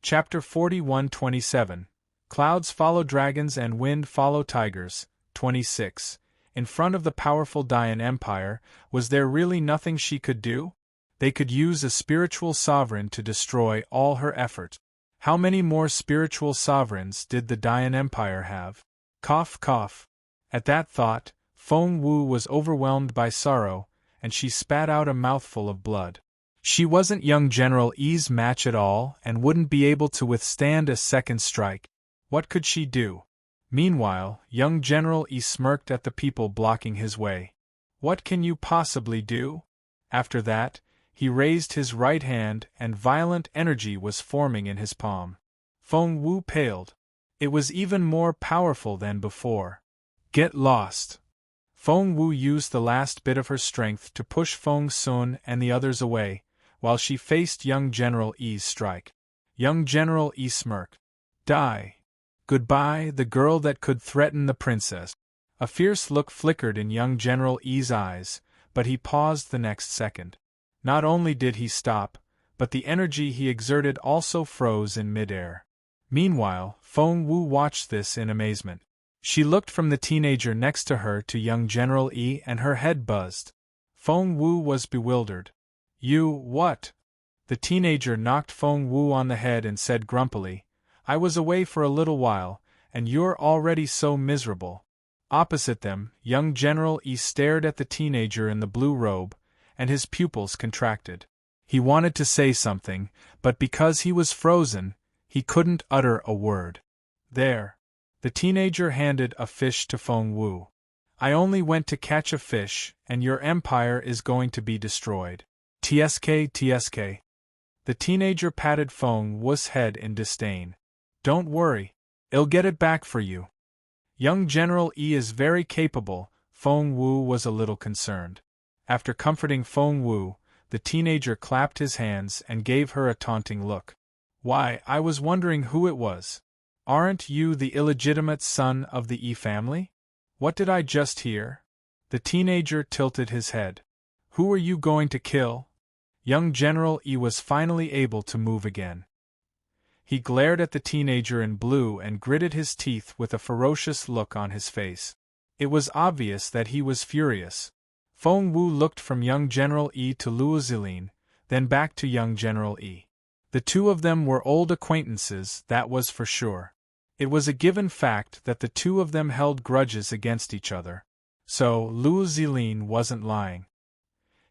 Chapter 41-27. Clouds follow dragons and wind follow tigers. 26. In front of the powerful Dayan Empire, was there really nothing she could do? They could use a spiritual sovereign to destroy all her effort. How many more spiritual sovereigns did the Dayan Empire have? Cough, cough. At that thought, Feng Wu was overwhelmed by sorrow, and she spat out a mouthful of blood. She wasn't young General Yi's match at all and wouldn't be able to withstand a second strike. What could she do? Meanwhile, young General Yi smirked at the people blocking his way. What can you possibly do? After that, he raised his right hand and violent energy was forming in his palm. Feng Wu paled. It was even more powerful than before. Get lost. Feng Wu used the last bit of her strength to push Feng Sun and the others away, while she faced young General Yi's strike. Young General Yi smirked. Die. Goodbye, the girl that could threaten the princess. A fierce look flickered in young General Yi's eyes, but he paused the next second. Not only did he stop, but the energy he exerted also froze in midair. Meanwhile, Feng Wu watched this in amazement. She looked from the teenager next to her to young General Yi and her head buzzed. Feng Wu was bewildered. You, what? The teenager knocked Feng Wu on the head and said grumpily, I was away for a little while, and you're already so miserable. Opposite them, young General Yi stared at the teenager in the blue robe, and his pupils contracted. He wanted to say something, but because he was frozen, he couldn't utter a word. There. The teenager handed a fish to Feng Wu. I only went to catch a fish, and your empire is going to be destroyed. TSK, TSK. The teenager patted Feng Wu's head in disdain. Don't worry, I'll get it back for you. Young General Yi is very capable. Feng Wu was a little concerned. After comforting Feng Wu, the teenager clapped his hands and gave her a taunting look. Why, I was wondering who it was. Aren't you the illegitimate son of the Yi family? What did I just hear? The teenager tilted his head. Who are you going to kill? Young General Yi was finally able to move again. He glared at the teenager in blue and gritted his teeth with a ferocious look on his face. It was obvious that he was furious. Feng Wu looked from young General Yi to Luo Zilin, then back to young General Yi. The two of them were old acquaintances, that was for sure. It was a given fact that the two of them held grudges against each other. So, Luo Zilin wasn't lying.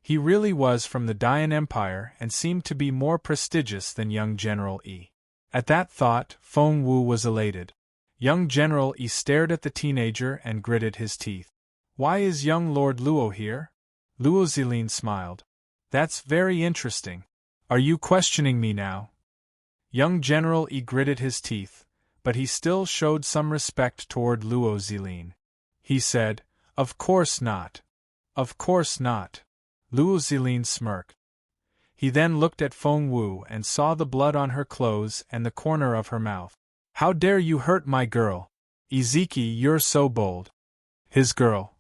He really was from the Dayan Empire and seemed to be more prestigious than young General Yi. At that thought, Feng Wu was elated. Young General Yi stared at the teenager and gritted his teeth. Why is young Lord Luo here? Luo Zilin smiled. That's very interesting. Are you questioning me now? Young General Yi gritted his teeth, but he still showed some respect toward Luo Zilin. He said, Of course not. Of course not. Luo Zilin smirked. He then looked at Feng Wu and saw the blood on her clothes and the corner of her mouth. How dare you hurt my girl? Ezeki, you're so bold. His girl.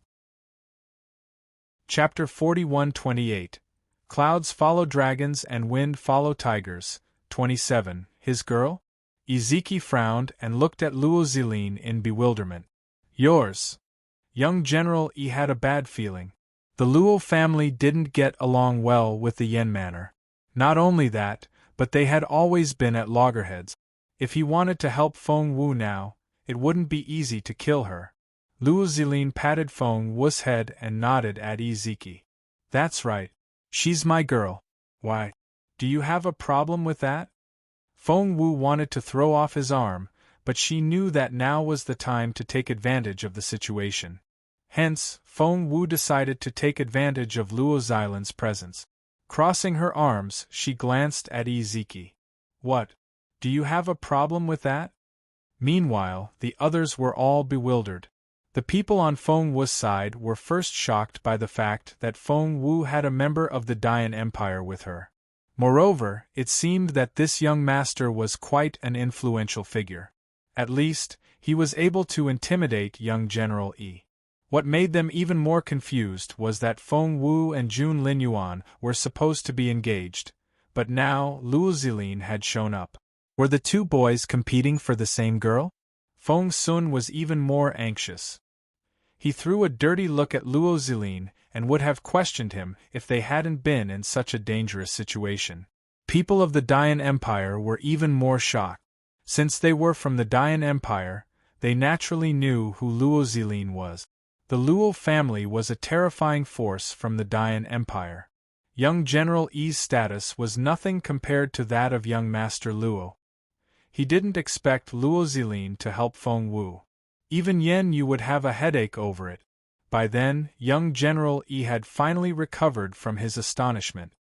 Chapter 41-28. Clouds follow dragons and wind follow tigers. 27. His girl? Ezeki frowned and looked at Luo Zilin in bewilderment. Yours. Young General Yi had a bad feeling. The Luo family didn't get along well with the Yen manor. Not only that, but they had always been at loggerheads. If he wanted to help Feng Wu now, it wouldn't be easy to kill her. Luo Zilin patted Feng Wu's head and nodded at Ezeki. That's right. She's my girl. Why? Do you have a problem with that? Feng Wu wanted to throw off his arm, but she knew that now was the time to take advantage of the situation. Hence, Feng Wu decided to take advantage of Luo Zilin's presence. Crossing her arms, she glanced at Ezeki. What? Do you have a problem with that? Meanwhile, the others were all bewildered. The people on Feng Wu's side were first shocked by the fact that Feng Wu had a member of the Dayan Empire with her. Moreover, it seemed that this young master was quite an influential figure. At least, he was able to intimidate young General Yi. What made them even more confused was that Feng Wu and Jun Linyuan were supposed to be engaged, but now Luo Zilin had shown up. Were the two boys competing for the same girl? Feng Sun was even more anxious. He threw a dirty look at Luo Zilin and would have questioned him if they hadn't been in such a dangerous situation. People of the Dayan Empire were even more shocked. Since they were from the Dayan Empire, they naturally knew who Luo Zilin was. The Luo family was a terrifying force from the Dayan Empire. Young General Yi's status was nothing compared to that of young Master Luo. He didn't expect Luo Zilin to help Feng Wu. Even Yen Yu would have a headache over it. By then, young General Yi had finally recovered from his astonishment.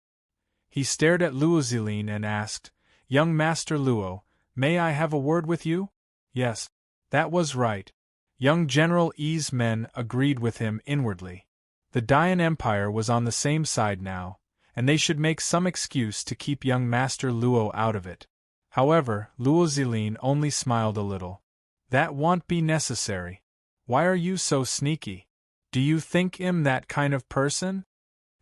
He stared at Luo Zilin and asked, "Young Master Luo, may I have a word with you?" Yes, that was right. Young General Yi's men agreed with him inwardly. The Dayan Empire was on the same side now, and they should make some excuse to keep young Master Luo out of it. However, Luo Zilin only smiled a little. "That won't be necessary. Why are you so sneaky? Do you think I'm that kind of person?"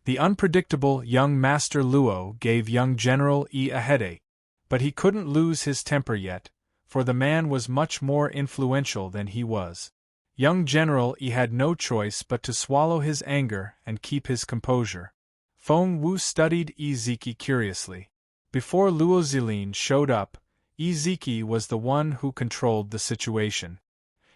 The unpredictable young Master Luo gave young General Yi a headache, but he couldn't lose his temper yet, for the man was much more influential than he was. Young General Yi had no choice but to swallow his anger and keep his composure. Feng Wu studied Yi Ziki curiously. Before Luo Zilin showed up, Yi Ziki was the one who controlled the situation.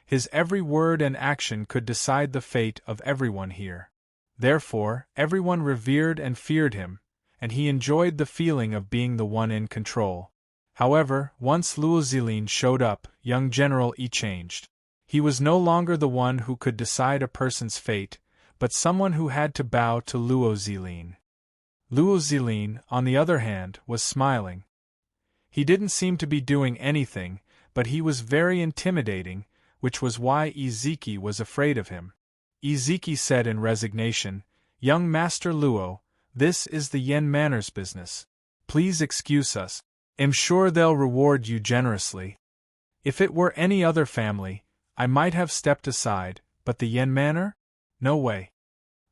His every word and action could decide the fate of everyone here. Therefore, everyone revered and feared him, and he enjoyed the feeling of being the one in control. However, once Luo Zilin showed up, young General Yi changed. He was no longer the one who could decide a person's fate, but someone who had to bow to Luo Zilin. Luo Zilin, on the other hand, was smiling. He didn't seem to be doing anything, but he was very intimidating, which was why Yi Ziki was afraid of him. Yi Ziki said in resignation, "Young Master Luo, this is the Yen Manor's business. Please excuse us. I'm sure they'll reward you generously. If it were any other family, I might have stepped aside, but the Yen Manor? No way."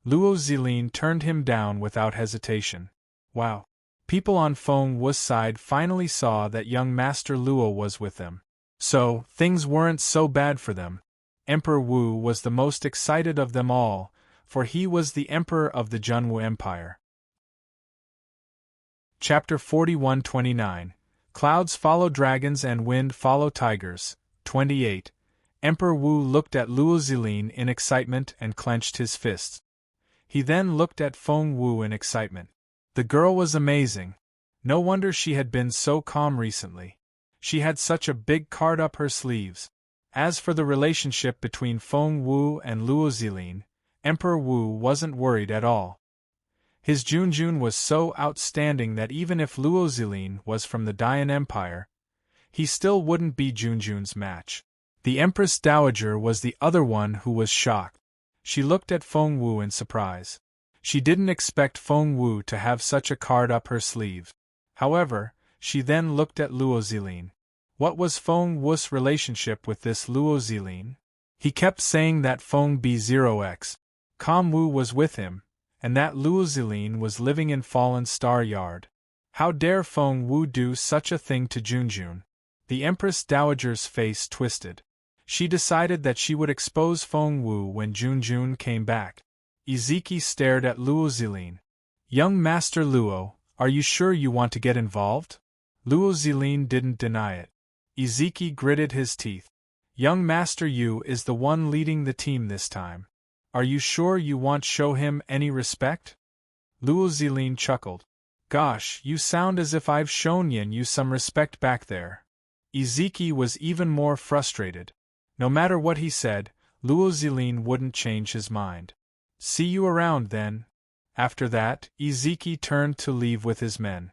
Luo Zilin turned him down without hesitation. Wow. People on Feng Wu's side finally saw that young Master Luo was with them. So, things weren't so bad for them. Emperor Wu was the most excited of them all, for he was the emperor of the Junwu Empire. Chapter 41-29 Clouds follow dragons and wind follow tigers. 28. Emperor Wu looked at Luo Zilin in excitement and clenched his fists. He then looked at Feng Wu in excitement. The girl was amazing. No wonder she had been so calm recently. She had such a big card up her sleeves. As for the relationship between Feng Wu and Luo Zilin, Emperor Wu wasn't worried at all. His Junjun was so outstanding that even if Luo Zilin was from the Dayan Empire, he still wouldn't be Junjun's match. The Empress Dowager was the other one who was shocked. She looked at Feng Wu in surprise. She didn't expect Feng Wu to have such a card up her sleeve. However, she then looked at Luo Zilin. What was Feng Wu's relationship with this Luo Zilin? He kept saying that Feng B0X. Com Wu was with him, and that Luo Zilin was living in Fallen Star Yard. How dare Feng Wu do such a thing to Junjun? The Empress Dowager's face twisted. She decided that she would expose Feng Wu when Junjun came back. Iziki stared at Luo Zilin. "Young Master Luo, are you sure you want to get involved?" Luo Zilin didn't deny it. Iziki gritted his teeth. "Young Master Yu is the one leading the team this time. Are you sure you want to show him any respect?" Luo Zilin chuckled. "Gosh, you sound as if I've shown you some respect back there." Iziki was even more frustrated. No matter what he said, Luo Zilin wouldn't change his mind. "See you around then." After that, Iziki turned to leave with his men.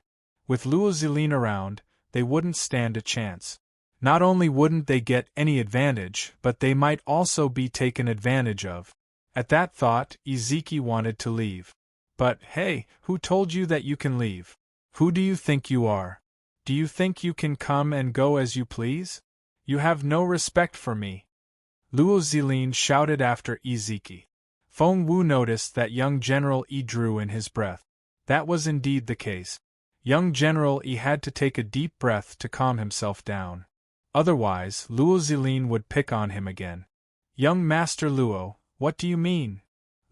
With Luo Zilin around, they wouldn't stand a chance. Not only wouldn't they get any advantage, but they might also be taken advantage of. At that thought, Iziki wanted to leave. "But hey, who told you that you can leave? Who do you think you are? Do you think you can come and go as you please? You have no respect for me." Luo Zilin shouted after Iziki. Feng Wu noticed that young General Yi drew in his breath. That was indeed the case. Young General Yi had to take a deep breath to calm himself down. Otherwise, Luo Zilin would pick on him again. Young Master Luo, what do you mean?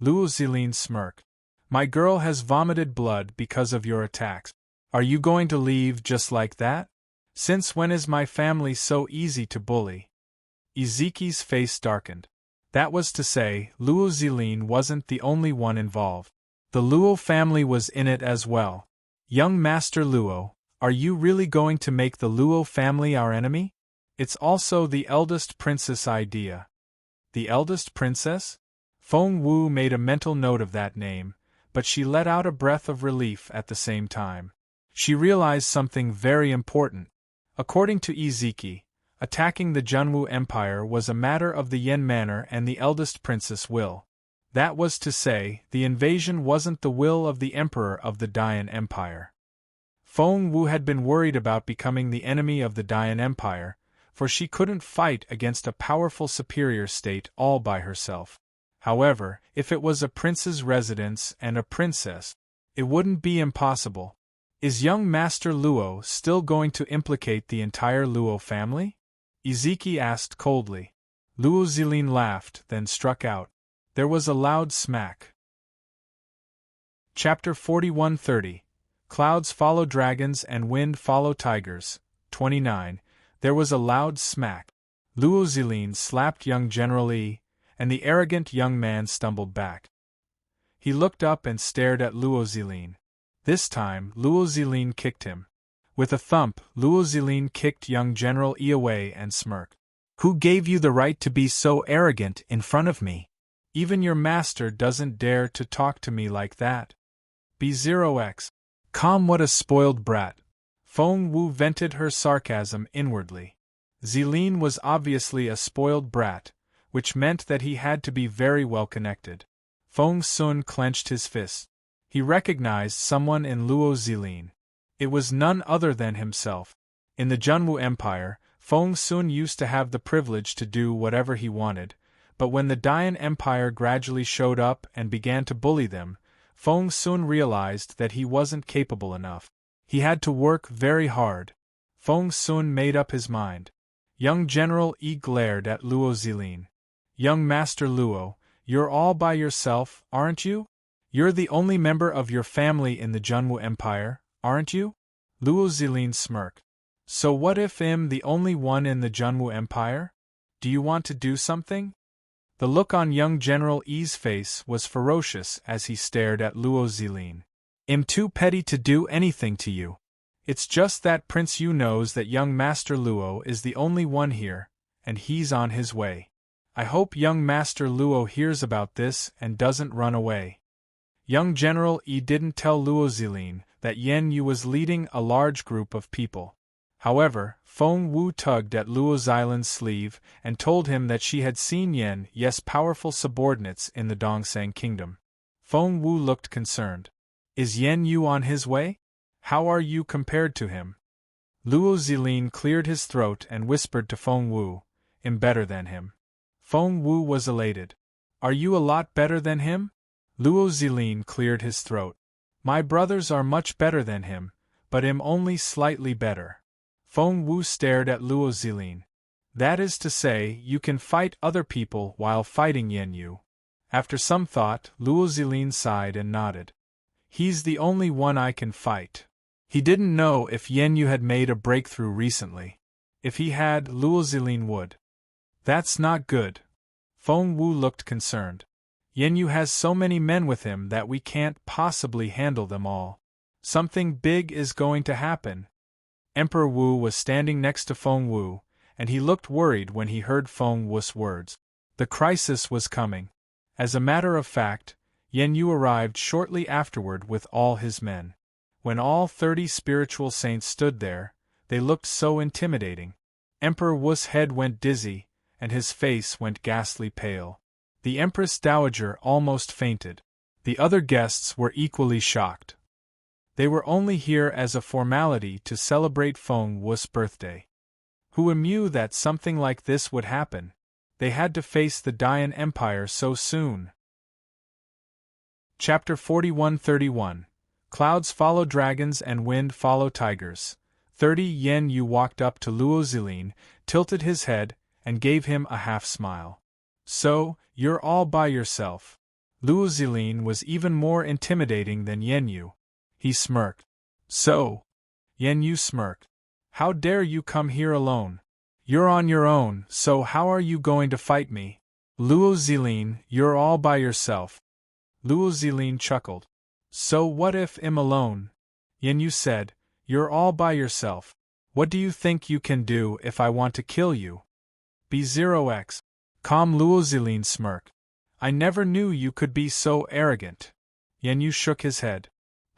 Luo Zilin smirked. My girl has vomited blood because of your attacks. Are you going to leave just like that? Since when is my family so easy to bully? Ezekiel's face darkened. That was to say, Luo Zilin wasn't the only one involved. The Luo family was in it as well. Young Master Luo, are you really going to make the Luo family our enemy? It's also the eldest princess idea. The eldest princess? Feng Wu made a mental note of that name, but she let out a breath of relief at the same time. She realized something very important. According to Ezekiel, attacking the Junwu Empire was a matter of the Yen Manor and the eldest princess' will. That was to say, the invasion wasn't the will of the emperor of the Dayan Empire. Feng Wu had been worried about becoming the enemy of the Dayan Empire, for she couldn't fight against a powerful superior state all by herself. However, if it was a prince's residence and a princess, it wouldn't be impossible. Is young Master Luo still going to implicate the entire Luo family? Ezekiel asked coldly. Luo Zilin laughed, then struck out. There was a loud smack. Chapter 41:30. Clouds follow dragons and wind follow tigers. 29. There was a loud smack. Luo Zilin slapped young General Yi, and the arrogant young man stumbled back. He looked up and stared at Luo Zilin. This time, Luo Zilin kicked him. With a thump, Luo Zilin kicked young General Yi away and smirked. Who gave you the right to be so arrogant in front of me? Even your master doesn't dare to talk to me like that. B0x. Calm, what a spoiled brat. Feng Wu vented her sarcasm inwardly. Zilin was obviously a spoiled brat, which meant that he had to be very well connected. Feng Sun clenched his fists. He recognized someone in Luo Zilin. It was none other than himself. In the Junwu Empire, Feng Sun used to have the privilege to do whatever he wanted, but when the Dayan Empire gradually showed up and began to bully them, Feng Sun realized that he wasn't capable enough. He had to work very hard. Feng Sun made up his mind. Young General Yi glared at Luo Zilin. Young Master Luo, you're all by yourself, aren't you? You're the only member of your family in the Junwu Empire, aren't you? Luo Zilin smirked. So what if I'm the only one in the Junwu Empire? Do you want to do something? The look on young General Yi's face was ferocious as he stared at Luo Zilin. I'm too petty to do anything to you. It's just that Prince Yu knows that young Master Luo is the only one here, and he's on his way. I hope young Master Luo hears about this and doesn't run away. Young General Yi didn't tell Luo Zilin that Yen Yu was leading a large group of people. However, Feng Wu tugged at Luo Zilin's sleeve and told him that she had seen Yen Yu's powerful subordinates in the Dongsang Kingdom. Feng Wu looked concerned. Is Yen Yu on his way? How are you compared to him? Luo Zilin cleared his throat and whispered to Feng Wu, I'm better than him. Feng Wu was elated. Are you a lot better than him? Luo Zilin cleared his throat. My brothers are much better than him, but I'm only slightly better. Feng Wu stared at Luo Zilin. That is to say, you can fight other people while fighting Yen Yu. After some thought, Luo Zilin sighed and nodded. He's the only one I can fight. He didn't know if Yen Yu had made a breakthrough recently. If he had, Luo Zilin would. That's not good. Feng Wu looked concerned. Yen Yu has so many men with him that we can't possibly handle them all. Something big is going to happen. Emperor Wu was standing next to Feng Wu, and he looked worried when he heard Feng Wu's words. The crisis was coming. As a matter of fact, Yen Yu arrived shortly afterward with all his men. When all 30 spiritual saints stood there, they looked so intimidating. Emperor Wu's head went dizzy, and his face went ghastly pale. The Empress Dowager almost fainted. The other guests were equally shocked. They were only here as a formality to celebrate Feng Wu's birthday. Who knew that something like this would happen? They had to face the Dayan Empire so soon. Chapter 41:31. Clouds follow dragons and wind follow tigers. 30 Yen Yu walked up to Luo Zilin, tilted his head, and gave him a half-smile. So, you're all by yourself. Luo Zilin was even more intimidating than Yen Yu. He smirked. So? Yen Yu smirked. How dare you come here alone? You're on your own, so how are you going to fight me? Luo Zilin, you're all by yourself. Luo Zilin chuckled. So what if I'm alone? Yen Yu said, you're all by yourself. What do you think you can do if I want to kill you? B0x. Calm. Luo Zilin smirked. I never knew you could be so arrogant. Yen Yu shook his head.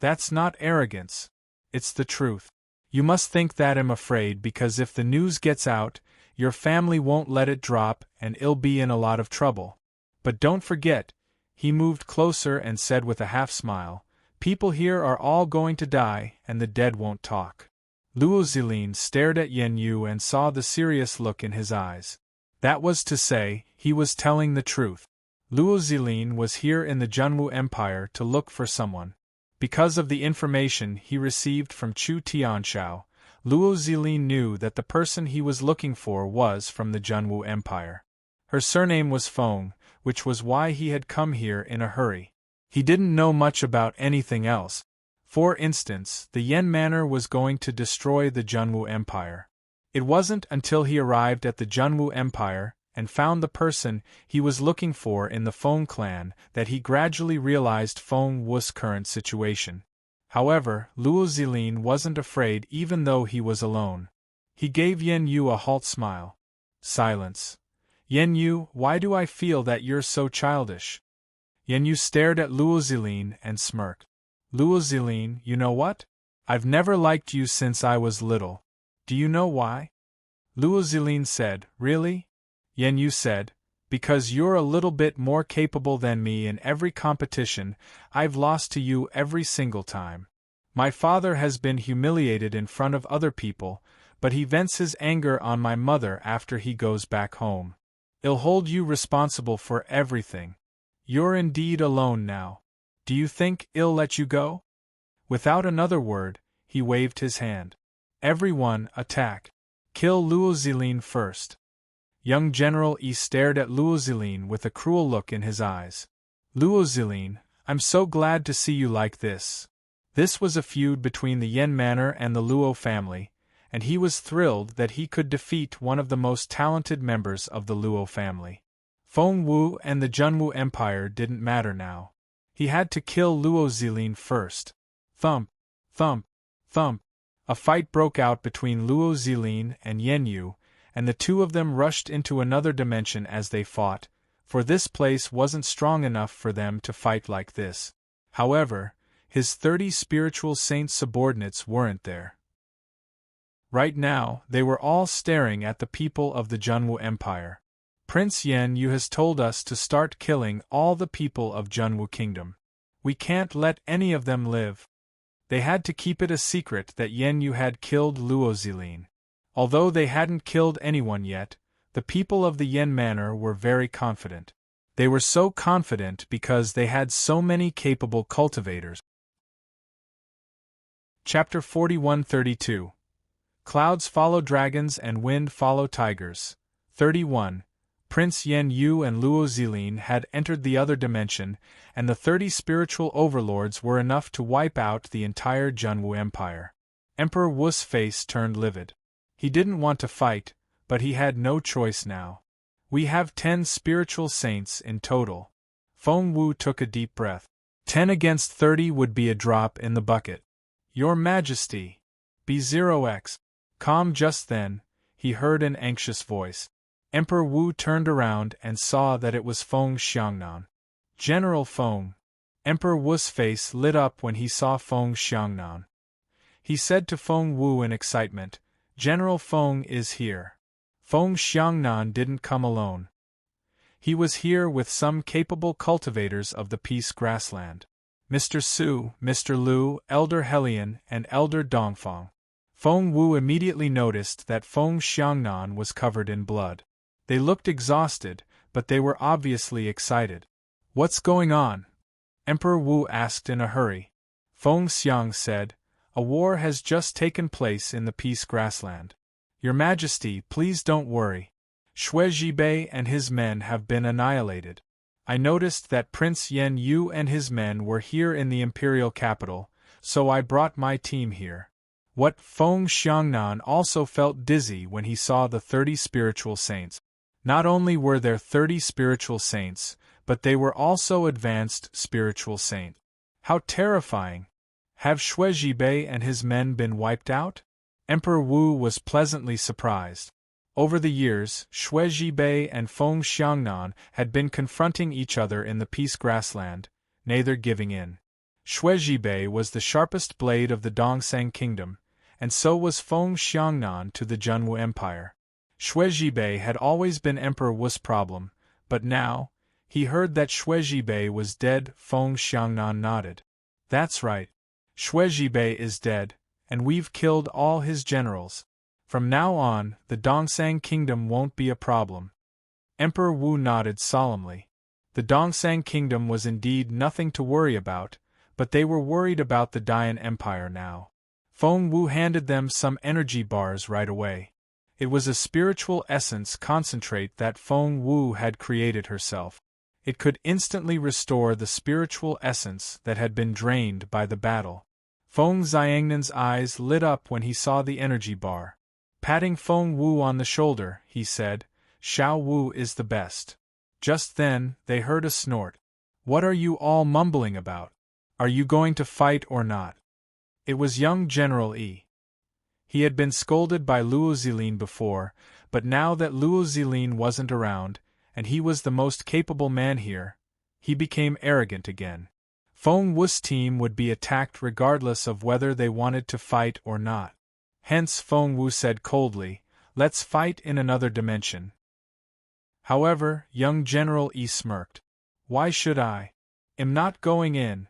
That's not arrogance. It's the truth. You must think that I'm afraid because if the news gets out, your family won't let it drop and it'll be in a lot of trouble. But don't forget, he moved closer and said with a half-smile, people here are all going to die and the dead won't talk. Luo Zilin stared at Yen Yu and saw the serious look in his eyes. That was to say, he was telling the truth. Luo Zilin was here in the Junwu Empire to look for someone. Because of the information he received from Chu Tianxiao, Luo Zilin knew that the person he was looking for was from the Junwu Empire. Her surname was Feng, which was why he had come here in a hurry. He didn't know much about anything else. For instance, the Yan Manor was going to destroy the Junwu Empire. It wasn't until he arrived at the Junwu Empire and found the person he was looking for in the Feng clan that he gradually realized Feng Wu's current situation. However, Luo Zilin wasn't afraid even though he was alone. He gave Yen Yu a halt smile. Silence. Yen Yu, why do I feel that you're so childish? Yen Yu stared at Luo Zilin and smirked. Luo Zilin, you know what? I've never liked you since I was little. Do you know why? Luo Zilin said, really? Yen Yu said, because you're a little bit more capable than me in every competition, I've lost to you every single time. My father has been humiliated in front of other people, but he vents his anger on my mother after he goes back home. I'll hold you responsible for everything. You're indeed alone now. Do you think I'll let you go? Without another word, he waved his hand. Everyone, attack. Kill Luo Zilin first. Young General Yi stared at Luo Zilin with a cruel look in his eyes. Luo Zilin, I'm so glad to see you like this. This was a feud between the Yan Manor and the Luo family, and he was thrilled that he could defeat one of the most talented members of the Luo family. Feng Wu and the Junwu Empire didn't matter now. He had to kill Luo Zilin first. Thump, thump, thump. A fight broke out between Luo Zilin and Yen Yu, and the two of them rushed into another dimension as they fought, for this place wasn't strong enough for them to fight like this. However, his 30 spiritual saint subordinates weren't there. Right now, they were all staring at the people of the Junwu Empire. Prince Yen Yu has told us to start killing all the people of Junwu Kingdom. We can't let any of them live. They had to keep it a secret that Yen Yu had killed Luo Zilin. Although they hadn't killed anyone yet, the people of the Yan Manor were very confident. They were so confident because they had so many capable cultivators. Chapter 41-32. Clouds follow dragons and wind follow tigers. 31. Prince Yen Yu and Luo Zilin had entered the other dimension, and the 30 spiritual overlords were enough to wipe out the entire Junwu Empire. Emperor Wu's face turned livid. He didn't want to fight, but he had no choice now. We have 10 spiritual saints in total. Feng Wu took a deep breath. 10 against 30 would be a drop in the bucket. Your Majesty. B0x. Calm. Just then, he heard an anxious voice. Emperor Wu turned around and saw that it was Feng Xiangnan. General Feng. Emperor Wu's face lit up when he saw Feng Xiangnan. He said to Feng Wu in excitement, General Feng is here. Feng Xiangnan didn't come alone. He was here with some capable cultivators of the Peace Grassland. Mr. Su, Mr. Lu, Elder Helian, and Elder Dongfang. Feng Wu immediately noticed that Feng Xiangnan was covered in blood. They looked exhausted, but they were obviously excited. What's going on? Emperor Wu asked in a hurry. Feng Xiang said, "A war has just taken place in the Peace Grassland. Your Majesty, please don't worry. Xue Zhibei and his men have been annihilated. I noticed that Prince Yen Yu and his men were here in the imperial capital, so I brought my team here." What Feng Xiangnan also felt dizzy when he saw the 30 spiritual saints. Not only were there 30 spiritual saints, but they were also advanced spiritual saints. How terrifying! Have Xue Zhibei and his men been wiped out? Emperor Wu was pleasantly surprised. Over the years, Xue Zhibei and Feng Xiangnan had been confronting each other in the Peace Grassland, neither giving in. Xue Zhibei was the sharpest blade of the Dongsang Kingdom, and so was Feng Xiangnan to the Junwu Empire. Xue Zhibei had always been Emperor Wu's problem, but now, he heard that Xue Zhibei was dead. Feng Xiangnan nodded. "That's right. Xue Zhibei is dead, and we've killed all his generals. From now on, the Dongsang Kingdom won't be a problem." Emperor Wu nodded solemnly. The Dongsang Kingdom was indeed nothing to worry about, but they were worried about the Dian Empire now. Feng Wu handed them some energy bars right away. It was a spiritual essence concentrate that Feng Wu had created herself. It could instantly restore the spiritual essence that had been drained by the battle. Feng Xiangnan's eyes lit up when he saw the energy bar. Patting Feng Wu on the shoulder, he said, "Xiao Wu is the best." Just then, they heard a snort. "What are you all mumbling about? Are you going to fight or not?" It was young General Yi. He had been scolded by Luo Zilin before, but now that Luo Zilin wasn't around, and he was the most capable man here, he became arrogant again. Feng Wu's team would be attacked regardless of whether they wanted to fight or not. Hence Feng Wu said coldly, "Let's fight in another dimension." However, young General Yi smirked. "Why should I? I'm not going in."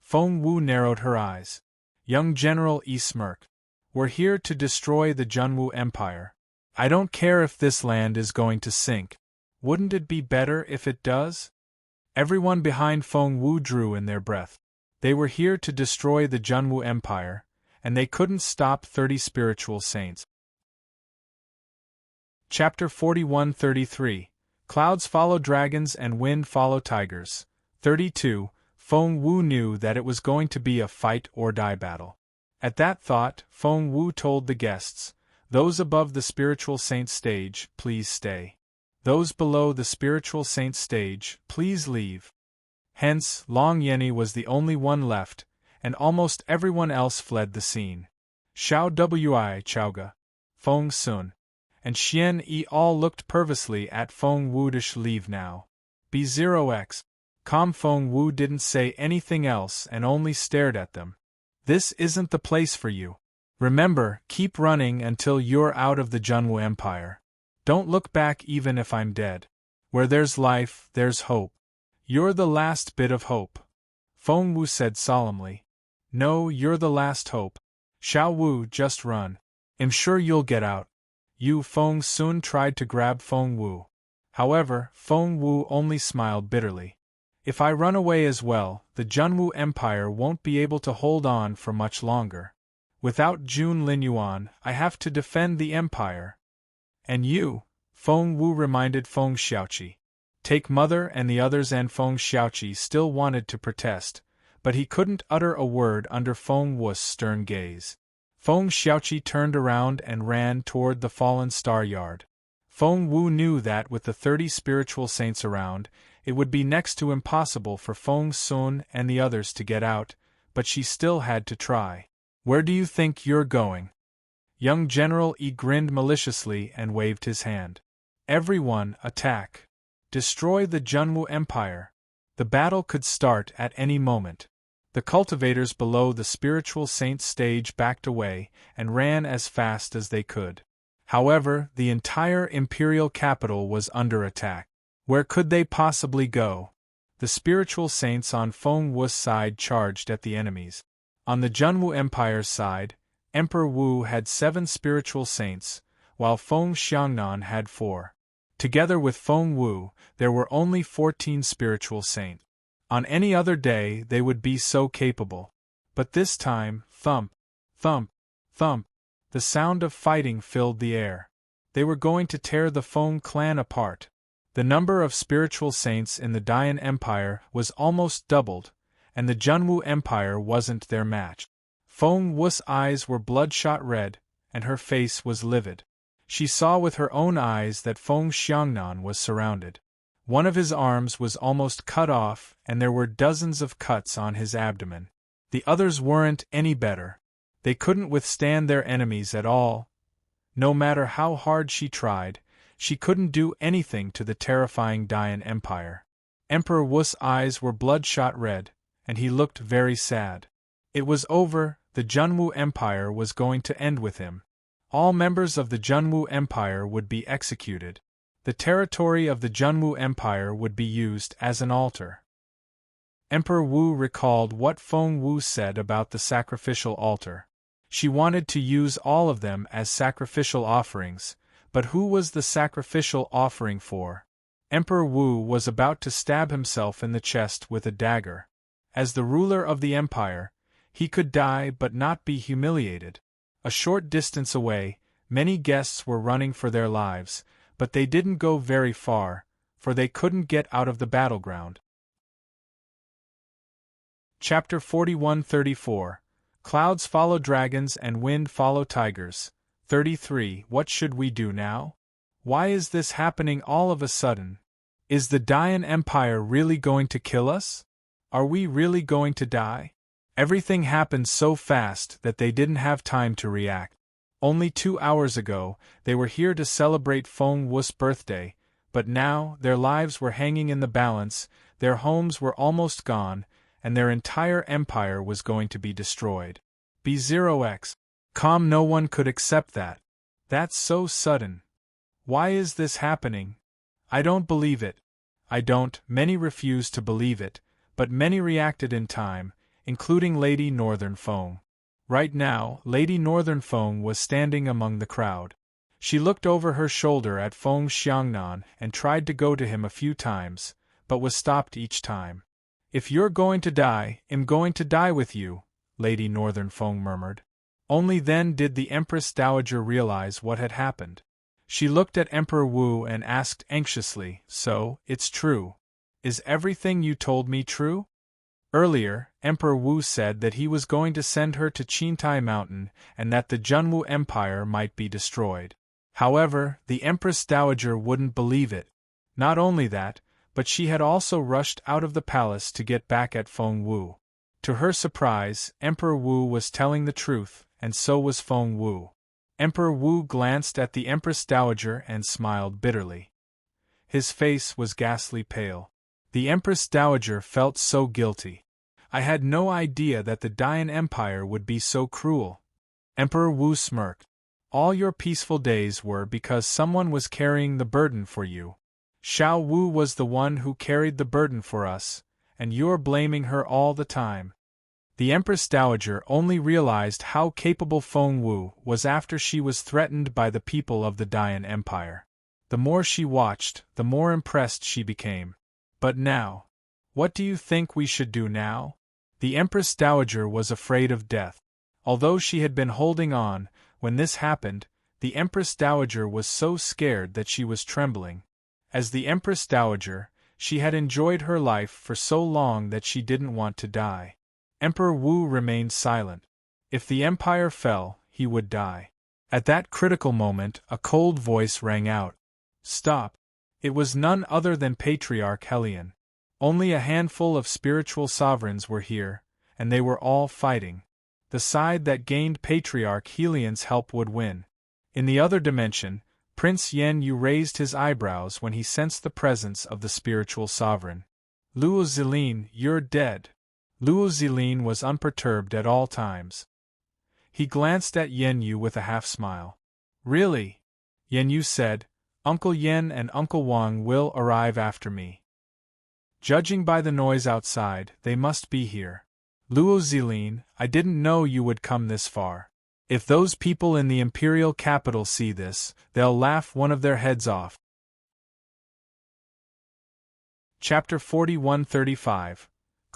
Feng Wu narrowed her eyes. Young General Yi smirked. "We're here to destroy the Junwu Empire. I don't care if this land is going to sink. Wouldn't it be better if it does?" Everyone behind Feng Wu drew in their breath. They were here to destroy the Junwu Empire, and they couldn't stop 30 spiritual saints. Chapter 41-33 Clouds follow dragons and wind follow tigers. 32 Feng Wu knew that it was going to be a fight-or-die battle. At that thought, Feng Wu told the guests, "Those above the spiritual saint stage, please stay. Those below the spiritual saint stage, please leave." Hence, Long Yenny was the only one left, and almost everyone else fled the scene. Xiao Wei Chaoga, Feng Sun, and Xian Yi all looked perversely at Feng Wu to leave now. B0x. Feng Wu didn't say anything else and only stared at them. "This isn't the place for you. Remember, keep running until you're out of the Junwu Empire. Don't look back even if I'm dead. Where there's life, there's hope. You're the last bit of hope." Feng Wu said solemnly. "No, you're the last hope. Xiao Wu, just run. I'm sure you'll get out." Feng Sun tried to grab Feng Wu. However, Feng Wu only smiled bitterly. "If I run away as well, the Junwu Empire won't be able to hold on for much longer. Without Jun Linyuan, I have to defend the empire." "And you?" Feng Wu reminded Feng Xiaoqi. Take Mother and the others, and Feng Xiaoqi still wanted to protest, but he couldn't utter a word under Feng Wu's stern gaze. Feng Xiaoqi turned around and ran toward the fallen star yard. Feng Wu knew that with the 30 spiritual saints around, it would be next to impossible for Feng Sun and the others to get out, but she still had to try. "Where do you think you're going?" Young General Yi grinned maliciously and waved his hand. "Everyone, attack! Destroy the Junwu Empire!" The battle could start at any moment. The cultivators below the spiritual saint stage backed away and ran as fast as they could. However, the entire imperial capital was under attack. Where could they possibly go? The spiritual saints on Feng Wu's side charged at the enemies. On the Junwu Empire's side, Emperor Wu had 7 spiritual saints, while Feng Xiangnan had 4. Together with Feng Wu, there were only 14 spiritual saints. On any other day they would be so capable. But this time, thump, thump, thump, the sound of fighting filled the air. They were going to tear the Feng clan apart. The number of spiritual saints in the Dian Empire was almost doubled, and the Junwu Empire wasn't their match. Feng Wu's eyes were bloodshot red, and her face was livid. She saw with her own eyes that Feng Xiangnan was surrounded. One of his arms was almost cut off, and there were dozens of cuts on his abdomen. The others weren't any better. They couldn't withstand their enemies at all. No matter how hard she tried, she couldn't do anything to the terrifying Dian Empire. Emperor Wu's eyes were bloodshot red, and he looked very sad. It was over, the Junwu Empire was going to end with him. All members of the Junwu Empire would be executed. The territory of the Junwu Empire would be used as an altar. Emperor Wu recalled what Feng Wu said about the sacrificial altar. She wanted to use all of them as sacrificial offerings, but who was the sacrificial offering for? Emperor Wu was about to stab himself in the chest with a dagger. As the ruler of the empire, he could die but not be humiliated. A short distance away, many guests were running for their lives, but they didn't go very far, for they couldn't get out of the battleground. Chapter 41-34 Clouds follow dragons and wind follow tigers. 33 What should we do now? Why is this happening all of a sudden? Is the Dian Empire really going to kill us? Are we really going to die? Everything happened so fast that they didn't have time to react. Only 2 hours ago, they were here to celebrate Feng Wu's birthday, but now their lives were hanging in the balance, their homes were almost gone, and their entire empire was going to be destroyed. B0x. Calm, no one could accept that. That's so sudden. Why is this happening? I don't believe it. I don't. Many refused to believe it, but many reacted in time, including Lady Northern Feng. Right now, Lady Northern Feng was standing among the crowd. She looked over her shoulder at Feng Xiangnan and tried to go to him a few times, but was stopped each time. If you're going to die, I'm going to die with you, Lady Northern Feng murmured. Only then did the Empress Dowager realize what had happened. She looked at Emperor Wu and asked anxiously, "So, it's true. Is everything you told me true?" Earlier, Emperor Wu said that he was going to send her to Qintai Mountain and that the Junwu Empire might be destroyed. However, the Empress Dowager wouldn't believe it. Not only that, but she had also rushed out of the palace to get back at Feng Wu. To her surprise, Emperor Wu was telling the truth, and so was Feng Wu. Emperor Wu glanced at the Empress Dowager and smiled bitterly. His face was ghastly pale. The Empress Dowager felt so guilty. I had no idea that the Dian Empire would be so cruel. Emperor Wu smirked. All your peaceful days were because someone was carrying the burden for you. Xiao Wu was the one who carried the burden for us, and you're blaming her all the time. The Empress Dowager only realized how capable Feng Wu was after she was threatened by the people of the Dian Empire. The more she watched, the more impressed she became. But now, what do you think we should do now? The Empress Dowager was afraid of death. Although she had been holding on, when this happened, the Empress Dowager was so scared that she was trembling. As the Empress Dowager, she had enjoyed her life for so long that she didn't want to die. Emperor Wu remained silent. If the empire fell, he would die. At that critical moment, a cold voice rang out. Stop! It was none other than Patriarch Helion. Only a handful of spiritual sovereigns were here, and they were all fighting. The side that gained Patriarch Helion's help would win. In the other dimension, Prince Yen Yu raised his eyebrows when he sensed the presence of the spiritual sovereign. Luo Zilin, you're dead. Luo Zilin was unperturbed at all times. He glanced at Yen Yu with a half-smile. Really? Yen Yu said, Uncle Yen and Uncle Wang will arrive after me. Judging by the noise outside, they must be here. Luo Zilin, I didn't know you would come this far. If those people in the imperial capital see this, they'll laugh one of their heads off. Chapter 41-35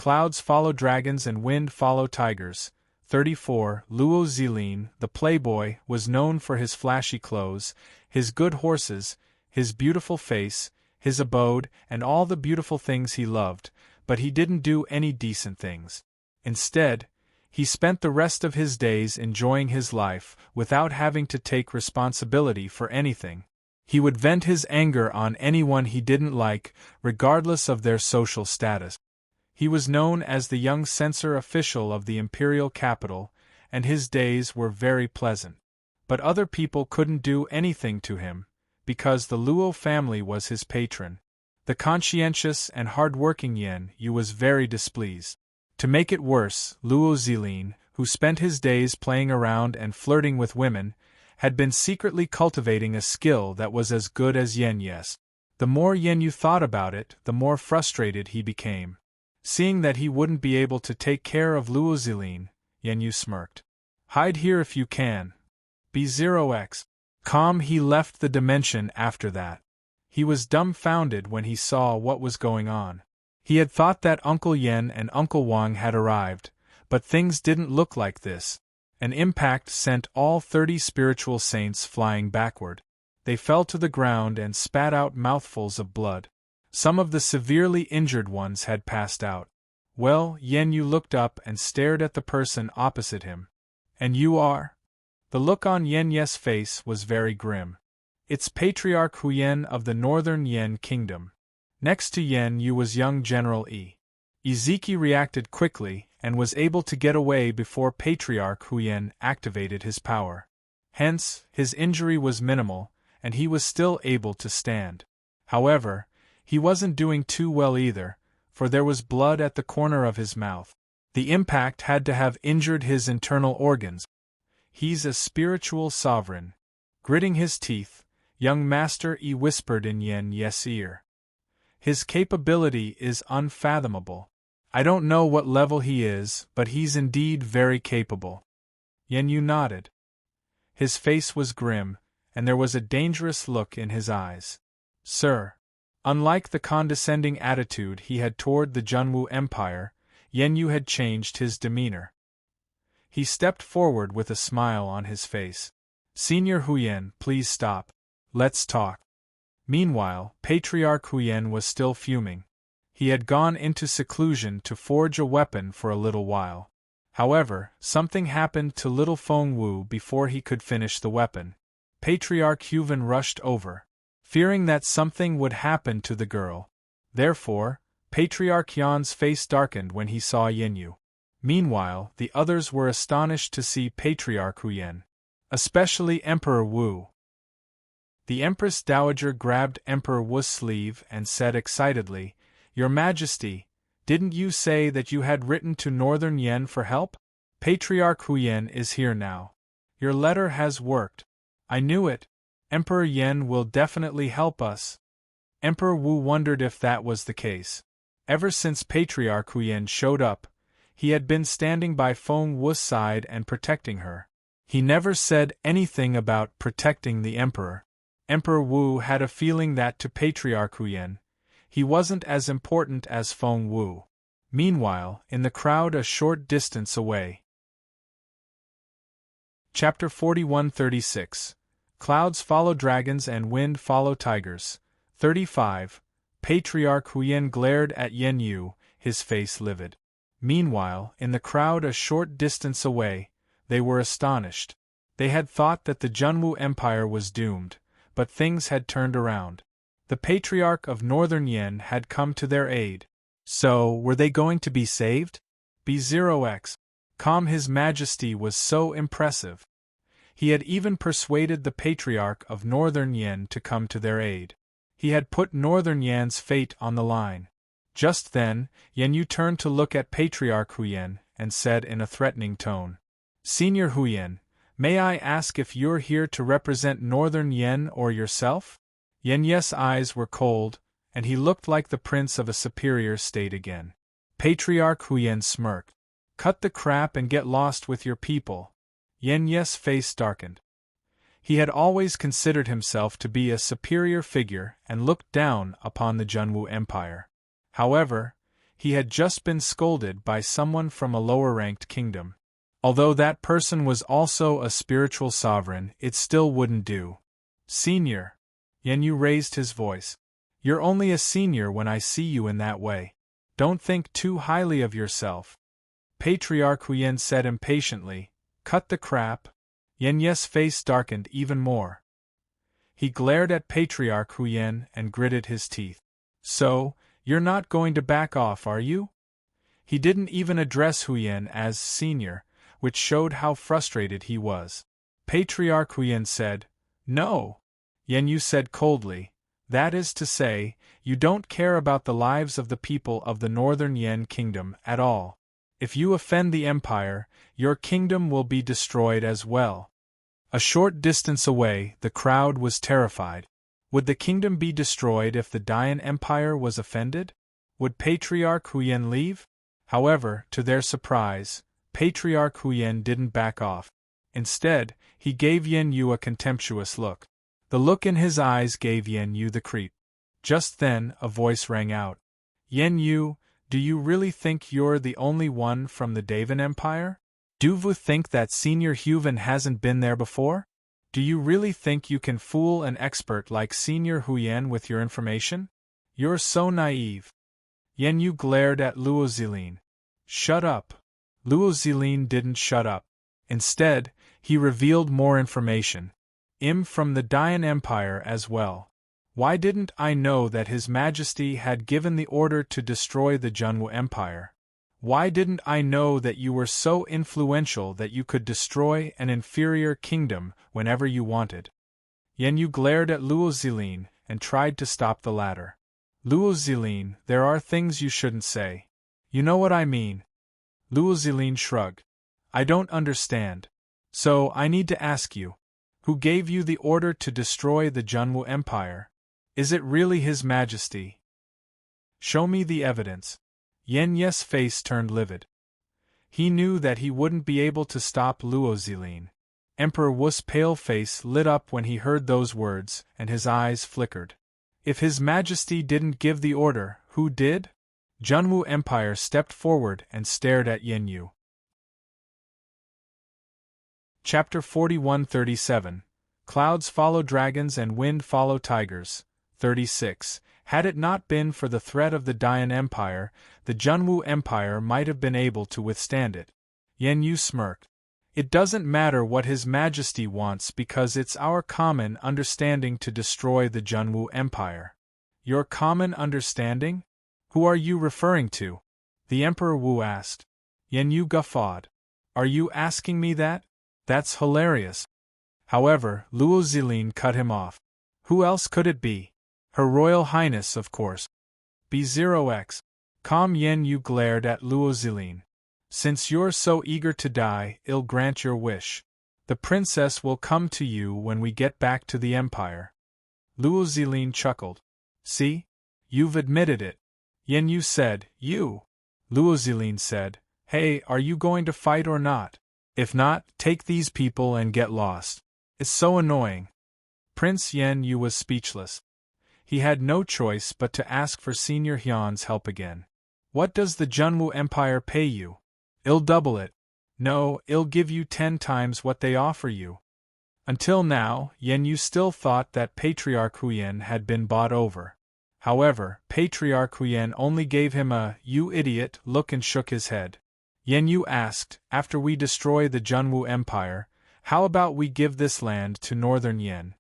Clouds follow dragons and wind follow tigers. 34. Luo Zilin, the playboy, was known for his flashy clothes, his good horses, his beautiful face, his abode, and all the beautiful things he loved, but he didn't do any decent things. Instead, he spent the rest of his days enjoying his life without having to take responsibility for anything. He would vent his anger on anyone he didn't like, regardless of their social status. He was known as the young censor official of the imperial capital, and his days were very pleasant. But other people couldn't do anything to him, because the Luo family was his patron. The conscientious and hard-working Yan Yu was very displeased. To make it worse, Luo Zilin, who spent his days playing around and flirting with women, had been secretly cultivating a skill that was as good as Yan Yu's. The more Yan Yu thought about it, the more frustrated he became. Seeing that he wouldn't be able to take care of Luo Zilin, Yan Yu smirked. Hide here if you can. B0x. Calm. He left the dimension after that. He was dumbfounded when he saw what was going on. He had thought that Uncle Yen and Uncle Wang had arrived, but things didn't look like this. An impact sent all 30 spiritual saints flying backward. They fell to the ground and spat out mouthfuls of blood. Some of the severely injured ones had passed out. Well, Yan Yu looked up and stared at the person opposite him. And you are? The look on Yan Yu's face was very grim. It's Patriarch Huyen of the Northern Yan Kingdom. Next to Yan Yu was young General Yi. Ezeki reacted quickly and was able to get away before Patriarch Huyen activated his power. Hence, his injury was minimal, and he was still able to stand. However, he wasn't doing too well either, for there was blood at the corner of his mouth. The impact had to have injured his internal organs. He's a spiritual sovereign. Gritting his teeth, young Master Yi whispered in Yan Yu's ear. His capability is unfathomable. I don't know what level he is, but he's indeed very capable. Yan Yu nodded. His face was grim, and there was a dangerous look in his eyes. Sir. Unlike the condescending attitude he had toward the Junwu Empire, Yan Yu had changed his demeanor. He stepped forward with a smile on his face. Senior Huyen, please stop. Let's talk. Meanwhile, Patriarch Huyen was still fuming. He had gone into seclusion to forge a weapon for a little while. However, something happened to little Feng Wu before he could finish the weapon. Patriarch Huven rushed over, fearing that something would happen to the girl. Therefore, Patriarch Yan's face darkened when he saw Yan Yu. Meanwhile, the others were astonished to see Patriarch Huyen, especially Emperor Wu. The Empress Dowager grabbed Emperor Wu's sleeve and said excitedly, Your Majesty, didn't you say that you had written to Northern Yan for help? Patriarch Huyen is here now. Your letter has worked. I knew it. Emperor Yan will definitely help us. Emperor Wu wondered if that was the case. Ever since Patriarch Huyen showed up, he had been standing by Feng Wu's side and protecting her. He never said anything about protecting the emperor. Emperor Wu had a feeling that to Patriarch Huyen, he wasn't as important as Feng Wu. Meanwhile, in the crowd a short distance away. Chapter 41-36. Clouds follow dragons and wind follow tigers. 35. Patriarch Huyen glared at Yan Yu, his face livid. Meanwhile, in the crowd a short distance away, they were astonished. They had thought that the Junwu Empire was doomed, but things had turned around. The Patriarch of Northern Yan had come to their aid. So, were they going to be saved? B0x. Calm. His Majesty was so impressive. He had even persuaded the Patriarch of Northern Yan to come to their aid. He had put Northern Yan's fate on the line. Just then, Yan Yu turned to look at Patriarch Huyen and said in a threatening tone, Senior Huyen, may I ask if you're here to represent Northern Yan or yourself? Yan Yu's eyes were cold, and he looked like the prince of a superior state again. Patriarch Huyen smirked. Cut the crap and get lost with your people. Yan Yu's face darkened. He had always considered himself to be a superior figure and looked down upon the Junwu Empire. However, he had just been scolded by someone from a lower-ranked kingdom. Although that person was also a spiritual sovereign, it still wouldn't do. Senior. Yenyu raised his voice. You're only a senior when I see you in that way. Don't think too highly of yourself. Patriarch Huyen said impatiently, Cut the crap. Yenye's face darkened even more. He glared at Patriarch Huyen and gritted his teeth. So, you're not going to back off, are you? He didn't even address Huyen as senior, which showed how frustrated he was. Patriarch Huyen said, No. Yenyu said coldly, That is to say, you don't care about the lives of the people of the northern Yen kingdom at all. If you offend the empire, your kingdom will be destroyed as well. A short distance away, the crowd was terrified. Would the kingdom be destroyed if the Dayan Empire was offended? Would Patriarch Huyen leave? However, to their surprise, Patriarch Huyen didn't back off. Instead, he gave Yenyu a contemptuous look. The look in his eyes gave Yenyu the creep. Just then, a voice rang out. Yenyu, do you really think you're the only one from the Davan Empire? Do you think that Senior Huven hasn't been there before? Do you really think you can fool an expert like Senior Huyen with your information? You're so naive. Yenyu glared at Luo Zilin. Shut up. Luo Zilin didn't shut up. Instead, he revealed more information. From the Dayan Empire as well. Why didn't I know that His Majesty had given the order to destroy the Junwu Empire? Why didn't I know that you were so influential that you could destroy an inferior kingdom whenever you wanted? Yenyu glared at Luo Zilin and tried to stop the latter. Luo Zilin, there are things you shouldn't say. You know what I mean. Luo Zilin shrugged. I don't understand. So I need to ask you. Who gave you the order to destroy the Junwu Empire? Is it really His Majesty? Show me the evidence. Yenye's face turned livid. He knew that he wouldn't be able to stop Luo Zilin. Emperor Wu's pale face lit up when he heard those words, and his eyes flickered. If His Majesty didn't give the order, who did? Junwu Empire stepped forward and stared at Yenyu. Chapter 41-37 Clouds follow dragons and wind follow tigers. 36. Had it not been for the threat of the Dayan Empire, the Junwu Empire might have been able to withstand it. Yenyu smirked. It doesn't matter what His Majesty wants because it's our common understanding to destroy the Junwu Empire. Your common understanding? Who are you referring to? The Emperor Wu asked. Yenyu guffawed. Are you asking me that? That's hilarious. However, Luo Zilin cut him off. Who else could it be? Her Royal Highness, of course. B0x. Calm Yenyu glared at Luo Zilin. Since you're so eager to die, I'll grant your wish. The princess will come to you when we get back to the Empire. Luo Zilin chuckled. See? You've admitted it. Yenyu said, You. Luo Zilin said, Hey, are you going to fight or not? If not, take these people and get lost. It's so annoying. Prince Yenyu was speechless. He had no choice but to ask for Senior Hyun's help again. What does the Junwu Empire pay you? I'll double it. No, I'll give you 10 times what they offer you. Until now, Yenyu still thought that Patriarch Huyen had been bought over. However, Patriarch Huyen only gave him a "you idiot" look and shook his head. Yenyu asked, after we destroy the Junwu Empire, how about we give this land to Northern Yen?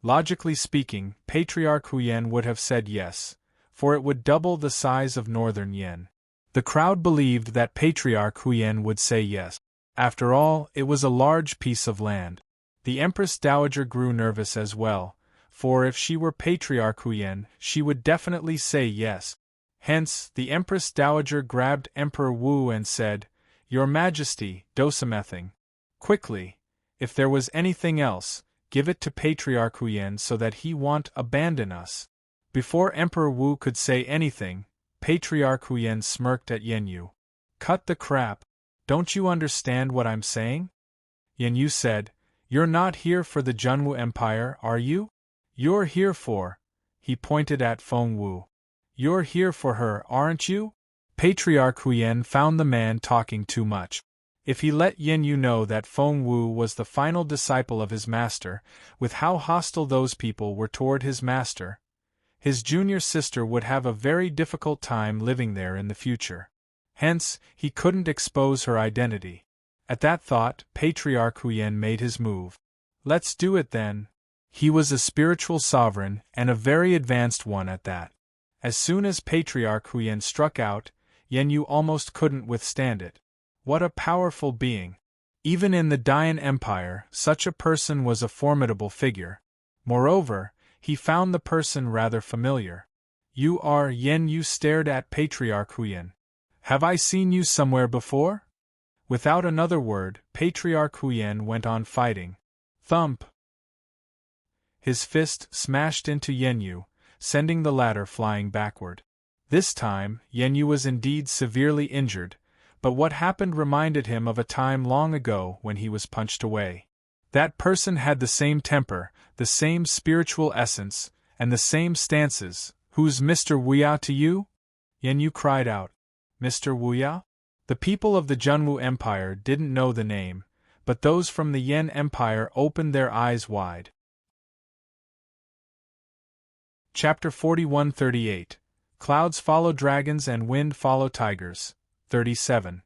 Logically speaking, Patriarch Huyen would have said yes, for it would double the size of Northern Yen. The crowd believed that Patriarch Huyen would say yes. After all, it was a large piece of land. The Empress Dowager grew nervous as well, for if she were Patriarch Huyen, she would definitely say yes. Hence, the Empress Dowager grabbed Emperor Wu and said, Your Majesty, Dosamething. Quickly, if there was anything else, give it to Patriarch Huyen so that he won't abandon us. Before Emperor Wu could say anything, Patriarch Huyen smirked at Yenyu. Cut the crap. Don't you understand what I'm saying? Yenyu said, You're not here for the Junwu Empire, are you? You're here for... He pointed at Feng Wu. You're here for her, aren't you? Patriarch Huyen found the man talking too much. If he let Yen Yu know that Feng Wu was the final disciple of his master, with how hostile those people were toward his master, his junior sister would have a very difficult time living there in the future. Hence, he couldn't expose her identity. At that thought, Patriarch Huyen made his move. Let's do it then. He was a spiritual sovereign, and a very advanced one at that. As soon as Patriarch Huyen struck out, Yen Yu almost couldn't withstand it. What a powerful being! Even in the Dian Empire, such a person was a formidable figure. Moreover, he found the person rather familiar. You are Yen Yu stared at Patriarch Huyen. Have I seen you somewhere before? Without another word, Patriarch Huyen went on fighting. Thump! His fist smashed into Yen Yu, sending the latter flying backward. This time, Yen Yu was indeed severely injured, but what happened reminded him of a time long ago when he was punched away. That person had the same temper, the same spiritual essence, and the same stances. Who's Mr. Wuya to you? Yen Yu cried out. Mr. Wuya? The people of the Junwu Empire didn't know the name, but those from the Yen Empire opened their eyes wide. Chapter 41-38 Clouds follow dragons and wind follow tigers. 37.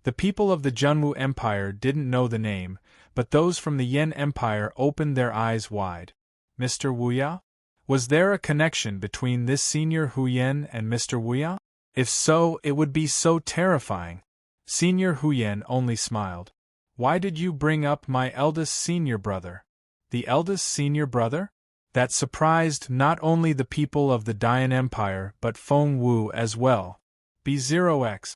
The people of the Junwu Empire didn't know the name, but those from the Yen Empire opened their eyes wide. Mr. Wuya? Was there a connection between this Senior Huyen and Mr. Wuya? If so, it would be so terrifying. Senior Huyen only smiled. Why did you bring up my eldest senior brother? The eldest senior brother? That surprised not only the people of the Dian Empire but Feng Wu as well. B0x.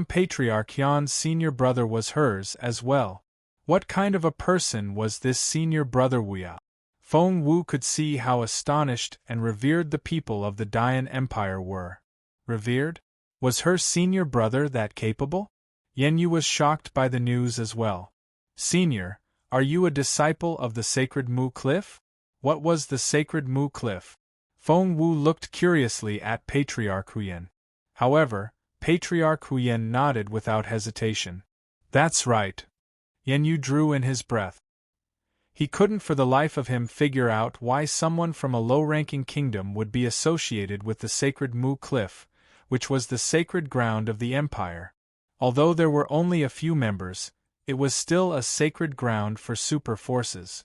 Patriarch Yan's senior brother was hers as well. What kind of a person was this senior brother Wuya? Feng Wu could see how astonished and revered the people of the Dian Empire were. Revered? Was her senior brother that capable? Yen Yu was shocked by the news as well. Senior, are you a disciple of the sacred Mu Cliff? What was the sacred Mu Cliff? Feng Wu looked curiously at Patriarch Huyen. However, Patriarch Huyen nodded without hesitation. That's right. Yen Yu drew in his breath. He couldn't for the life of him figure out why someone from a low-ranking kingdom would be associated with the sacred Mu Cliff, which was the sacred ground of the empire. Although there were only a few members, it was still a sacred ground for super forces.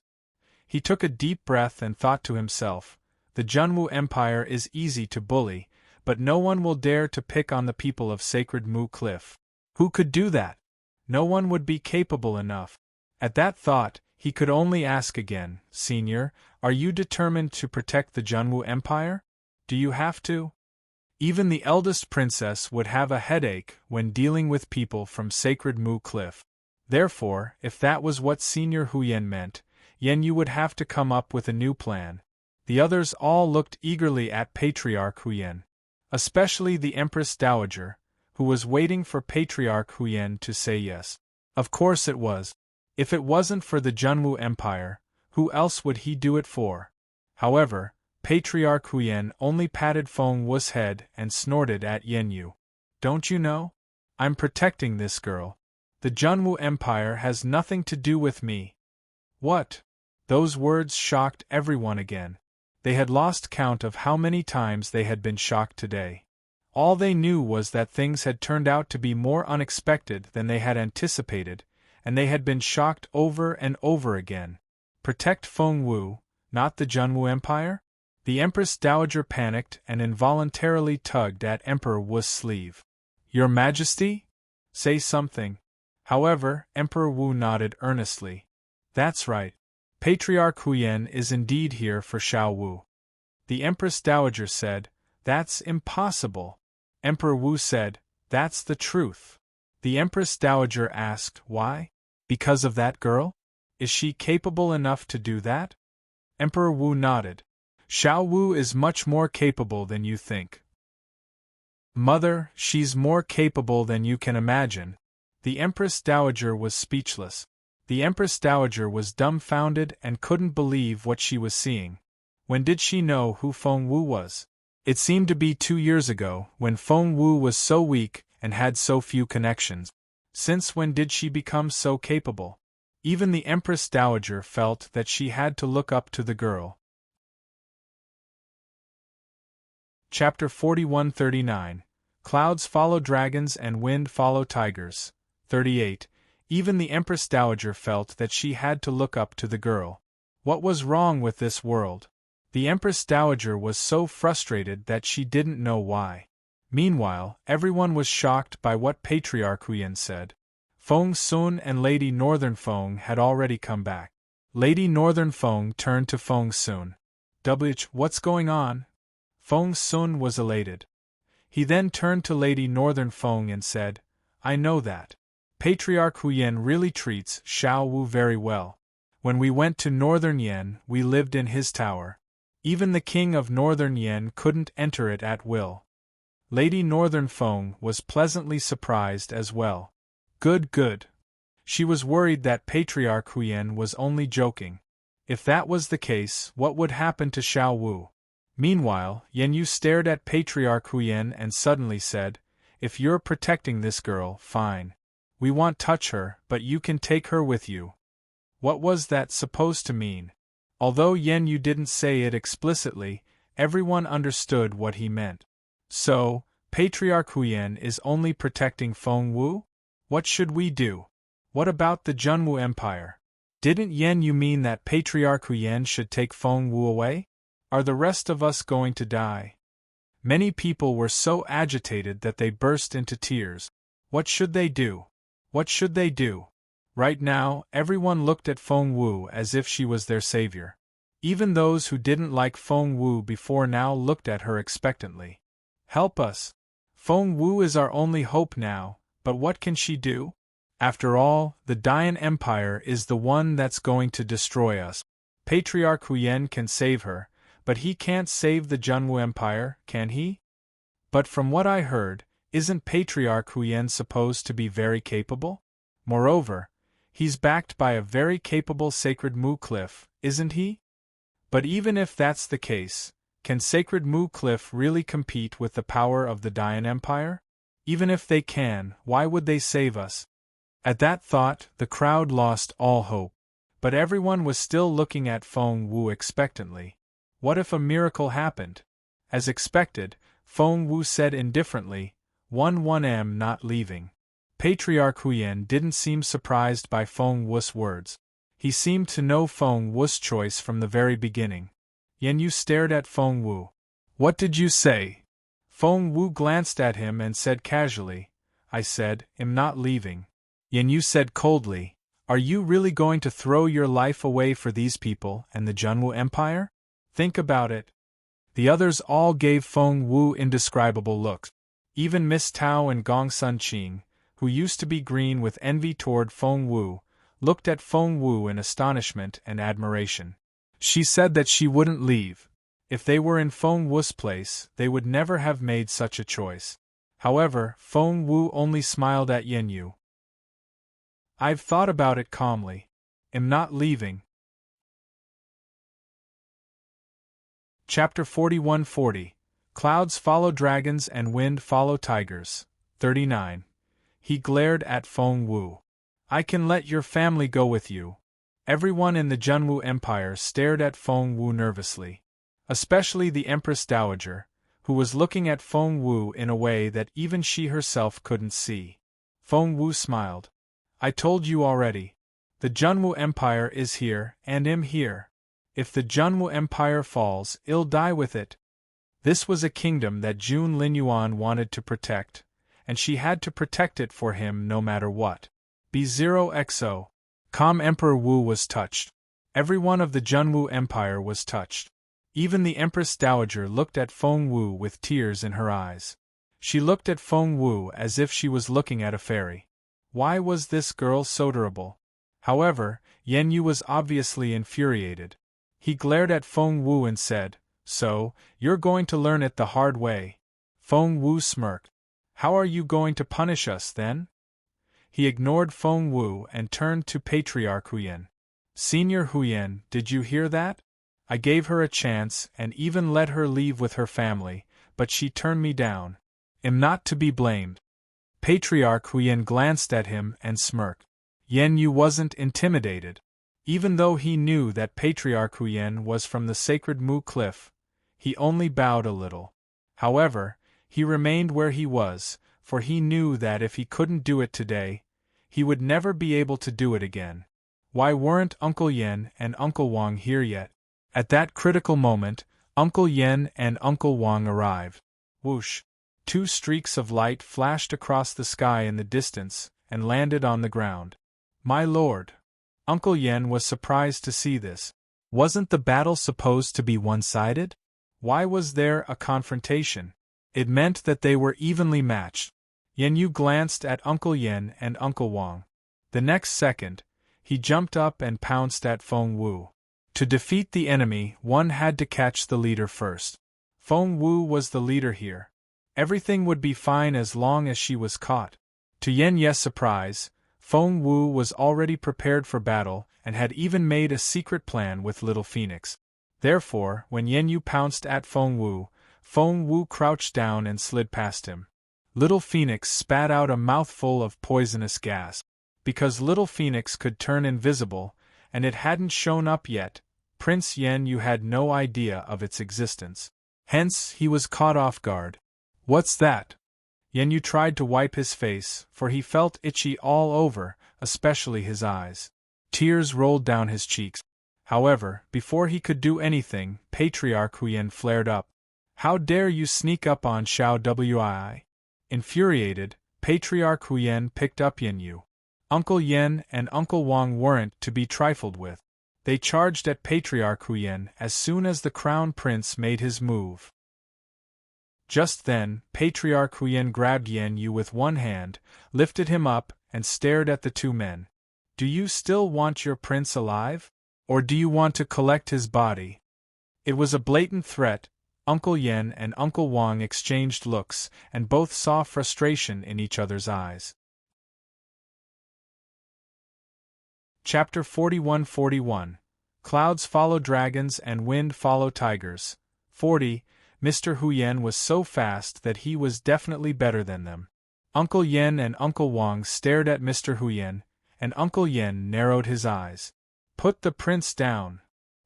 He took a deep breath and thought to himself, the Junwu Empire is easy to bully, but no one will dare to pick on the people of sacred Mu Cliff. Who could do that? No one would be capable enough. At that thought, he could only ask again, Senior, are you determined to protect the Junwu Empire? Do you have to? Even the eldest princess would have a headache when dealing with people from sacred Mu Cliff. Therefore, if that was what Senior Huyen meant, Yen Yu would have to come up with a new plan. The others all looked eagerly at Patriarch Huyen. Especially the Empress Dowager, who was waiting for Patriarch Huyen to say yes. Of course it was. If it wasn't for the Junwu Empire, who else would he do it for? However, Patriarch Huyen only patted Feng Wu's head and snorted at Yen Yu. Don't you know? I'm protecting this girl. The Junwu Empire has nothing to do with me. What? Those words shocked everyone again. They had lost count of how many times they had been shocked today. All they knew was that things had turned out to be more unexpected than they had anticipated, and they had been shocked over and over again. Protect Feng Wu, not the Junwu Empire? The Empress Dowager panicked and involuntarily tugged at Emperor Wu's sleeve. Your Majesty? Say something. However, Emperor Wu nodded earnestly. That's right. Patriarch Huyen is indeed here for Xiao Wu. The Empress Dowager said, That's impossible. Emperor Wu said, That's the truth. The Empress Dowager asked, Why? Because of that girl? Is she capable enough to do that? Emperor Wu nodded. Xiao Wu is much more capable than you think. Mother, she's more capable than you can imagine. The Empress Dowager was speechless. The Empress Dowager was dumbfounded and couldn't believe what she was seeing. When did she know who Feng Wu was? It seemed to be 2 years ago, when Feng Wu was so weak and had so few connections. Since when did she become so capable? Even the Empress Dowager felt that she had to look up to the girl. Chapter 4139. Clouds follow dragons and wind follow tigers. 38. Even the Empress Dowager felt that she had to look up to the girl. What was wrong with this world? The Empress Dowager was so frustrated that she didn't know why. Meanwhile, everyone was shocked by what Patriarch Huyan said. Feng Sun and Lady Northern Feng had already come back. Lady Northern Feng turned to Feng Sun. What's going on? Feng Sun was elated. He then turned to Lady Northern Feng and said, I know that. Patriarch Huyan really treats Xiao Wu very well. When we went to Northern Yen, we lived in his tower. Even the king of Northern Yen couldn't enter it at will. Lady Northern Feng was pleasantly surprised as well. Good. She was worried that Patriarch Huyan was only joking. If that was the case, what would happen to Xiao Wu? Meanwhile, Yen Yu stared at Patriarch Huyan and suddenly said, If you're protecting this girl, fine. We won't touch her, but you can take her with you. What was that supposed to mean? Although Yen Yu didn't say it explicitly, everyone understood what he meant. So, Patriarch Huyan is only protecting Feng Wu? What should we do? What about the Junwu Empire? Didn't Yen Yu mean that Patriarch Huyan should take Feng Wu away? Are the rest of us going to die? Many people were so agitated that they burst into tears. What should they do? What should they do? Right now, everyone looked at Feng Wu as if she was their savior. Even those who didn't like Feng Wu before now looked at her expectantly. Help us! Feng Wu is our only hope now, but what can she do? After all, the Dian Empire is the one that's going to destroy us. Patriarch Huyan can save her, but he can't save the Junwu Empire, can he? But from what I heard, isn't Patriarch Huyan supposed to be very capable? Moreover, he's backed by a very capable Sacred Mu Cliff, isn't he? But even if that's the case, can Sacred Mu Cliff really compete with the power of the Dian Empire? Even if they can, why would they save us? At that thought, the crowd lost all hope. But everyone was still looking at Feng Wu expectantly. What if a miracle happened? As expected, Feng Wu said indifferently, 1-1M not leaving. Patriarch Huyan didn't seem surprised by Feng Wu's words. He seemed to know Feng Wu's choice from the very beginning. Yen Yu stared at Feng Wu. What did you say? Feng Wu glanced at him and said casually, I said, I'm not leaving. Yen Yu said coldly, Are you really going to throw your life away for these people and the Junwu Empire? Think about it. The others all gave Feng Wu indescribable looks. Even Miss Tao and Gong Sun Qing, who used to be green with envy toward Feng Wu, looked at Feng Wu in astonishment and admiration. She said that she wouldn't leave. If they were in Feng Wu's place, they would never have made such a choice. However, Feng Wu only smiled at Yen Yu. I've thought about it calmly. I'm not leaving. Chapter 4140. Clouds follow dragons and wind follow tigers. 39. He glared at Feng Wu. I can let your family go with you. Everyone in the Junwu Empire stared at Feng Wu nervously. Especially the Empress Dowager, who was looking at Feng Wu in a way that even she herself couldn't see. Feng Wu smiled. I told you already. The Junwu Empire is here, and I'm here. If the Junwu Empire falls, I'll die with it. This was a kingdom that Jun Linyuan wanted to protect, and she had to protect it for him no matter what. B0XO. Calm Emperor Wu was touched. Everyone of the Junwu Empire was touched. Even the Empress Dowager looked at Feng Wu with tears in her eyes. She looked at Feng Wu as if she was looking at a fairy. Why was this girl so adorable? However, Yen Yu was obviously infuriated. He glared at Feng Wu and said, So, you're going to learn it the hard way. Feng Wu smirked. How are you going to punish us, then? He ignored Feng Wu and turned to Patriarch Huyan. Senior Huyan, did you hear that? I gave her a chance and even let her leave with her family, but she turned me down. Am not to be blamed. Patriarch Huyen glanced at him and smirked. Yen Yu wasn't intimidated. Even though he knew that Patriarch Huyen was from the sacred Mu Cliff, he only bowed a little. However, he remained where he was, for he knew that if he couldn't do it today, he would never be able to do it again. Why weren't Uncle Yen and Uncle Wang here yet? At that critical moment, Uncle Yen and Uncle Wang arrived. Whoosh! 2 streaks of light flashed across the sky in the distance and landed on the ground. My lord! Uncle Yen was surprised to see this. Wasn't the battle supposed to be one-sided? Why was there a confrontation? It meant that they were evenly matched. Yen Yu glanced at Uncle Yen and Uncle Wang. The next second, he jumped up and pounced at Feng Wu. To defeat the enemy, one had to catch the leader first. Feng Wu was the leader here. Everything would be fine as long as she was caught. To Yen Ye's surprise, Feng Wu was already prepared for battle and had even made a secret plan with Little Phoenix. Therefore, when Yen Yu pounced at Feng Wu crouched down and slid past him. Little Phoenix spat out a mouthful of poisonous gas. Because Little Phoenix could turn invisible, and it hadn't shown up yet, Prince Yen Yu had no idea of its existence. Hence, he was caught off guard. What's that? Yen Yu tried to wipe his face, for he felt itchy all over, especially his eyes. Tears rolled down his cheeks. However, before he could do anything, Patriarch Huyen flared up. How dare you sneak up on Xiao Wii? Infuriated, Patriarch Huyen picked up Yen Yu. Uncle Yen and Uncle Wang weren't to be trifled with. They charged at Patriarch Huyen as soon as the Crown Prince made his move. Just then, Patriarch Huyen grabbed Yen Yu with one hand, lifted him up, and stared at the 2 men. Do you still want your prince alive? Or do you want to collect his body? It was a blatant threat. Uncle Yen and Uncle Wang exchanged looks, and both saw frustration in each other's eyes. Chapter 41-41. Clouds follow dragons and wind follow tigers. 40. Mr. Huyen was so fast that he was definitely better than them. Uncle Yen and Uncle Wang stared at Mr. Huyen, and Uncle Yen narrowed his eyes. Put the prince down.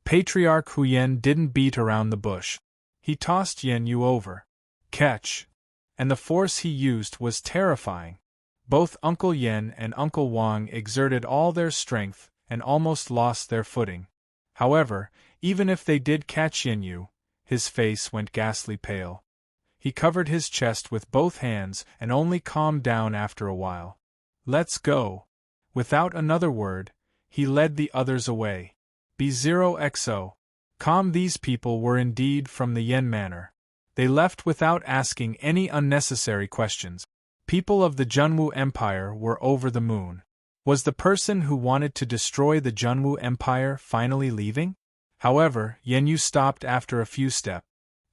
Patriarch Huyen didn't beat around the bush. He tossed Yen Yu over. Catch! And the force he used was terrifying. Both Uncle Yen and Uncle Wang exerted all their strength and almost lost their footing. However, even if they did catch Yen Yu, his face went ghastly pale. He covered his chest with both hands and only calmed down after a while. Let's go. Without another word, he led the others away. B0XO. Calm. These people were indeed from the Yen Manor. They left without asking any unnecessary questions. People of the Junwu Empire were over the moon. Was the person who wanted to destroy the Junwu Empire finally leaving? However, Yen Yu stopped after a few steps.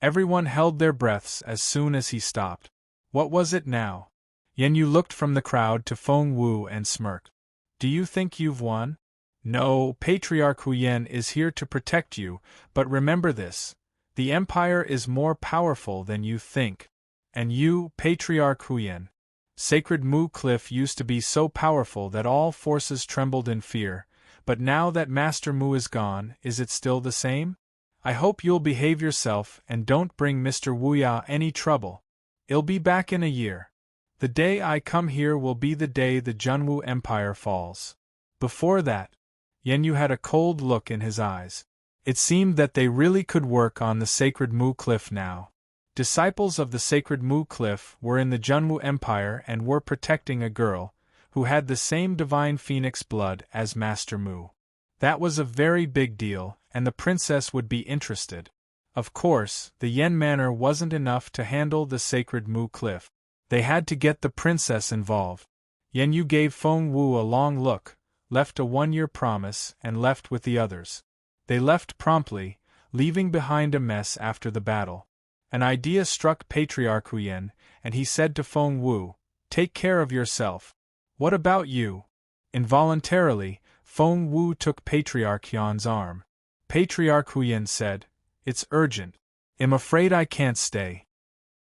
Everyone held their breaths as soon as he stopped. What was it now? Yen Yu looked from the crowd to Feng Wu and smirked. Do you think you've won? No, Patriarch Huyen is here to protect you, but remember this. The Empire is more powerful than you think. And you, Patriarch Huyen. Sacred Mu Cliff used to be so powerful that all forces trembled in fear, but now that Master Mu is gone, is it still the same? I hope you'll behave yourself and don't bring Mr. Wuya any trouble. He'll be back in a year. The day I come here will be the day the Junwu Empire falls. Before that, Yen Yu had a cold look in his eyes. It seemed that they really could work on the Sacred Mu Cliff now. Disciples of the Sacred Mu Cliff were in the Junwu Empire and were protecting a girl who had the same divine phoenix blood as Master Mu. That was a very big deal, and the princess would be interested. Of course, the Yen Manor wasn't enough to handle the Sacred Mu Cliff. They had to get the princess involved. Yen Yu gave Feng Wu a long look, left a one-year promise, and left with the others. They left promptly, leaving behind a mess after the battle. An idea struck Patriarch Huyen, and he said to Feng Wu, "Take care of yourself. What about you?" Involuntarily, Feng Wu took Patriarch Huyen's arm. Patriarch Huyen said, "It's urgent. I'm afraid I can't stay."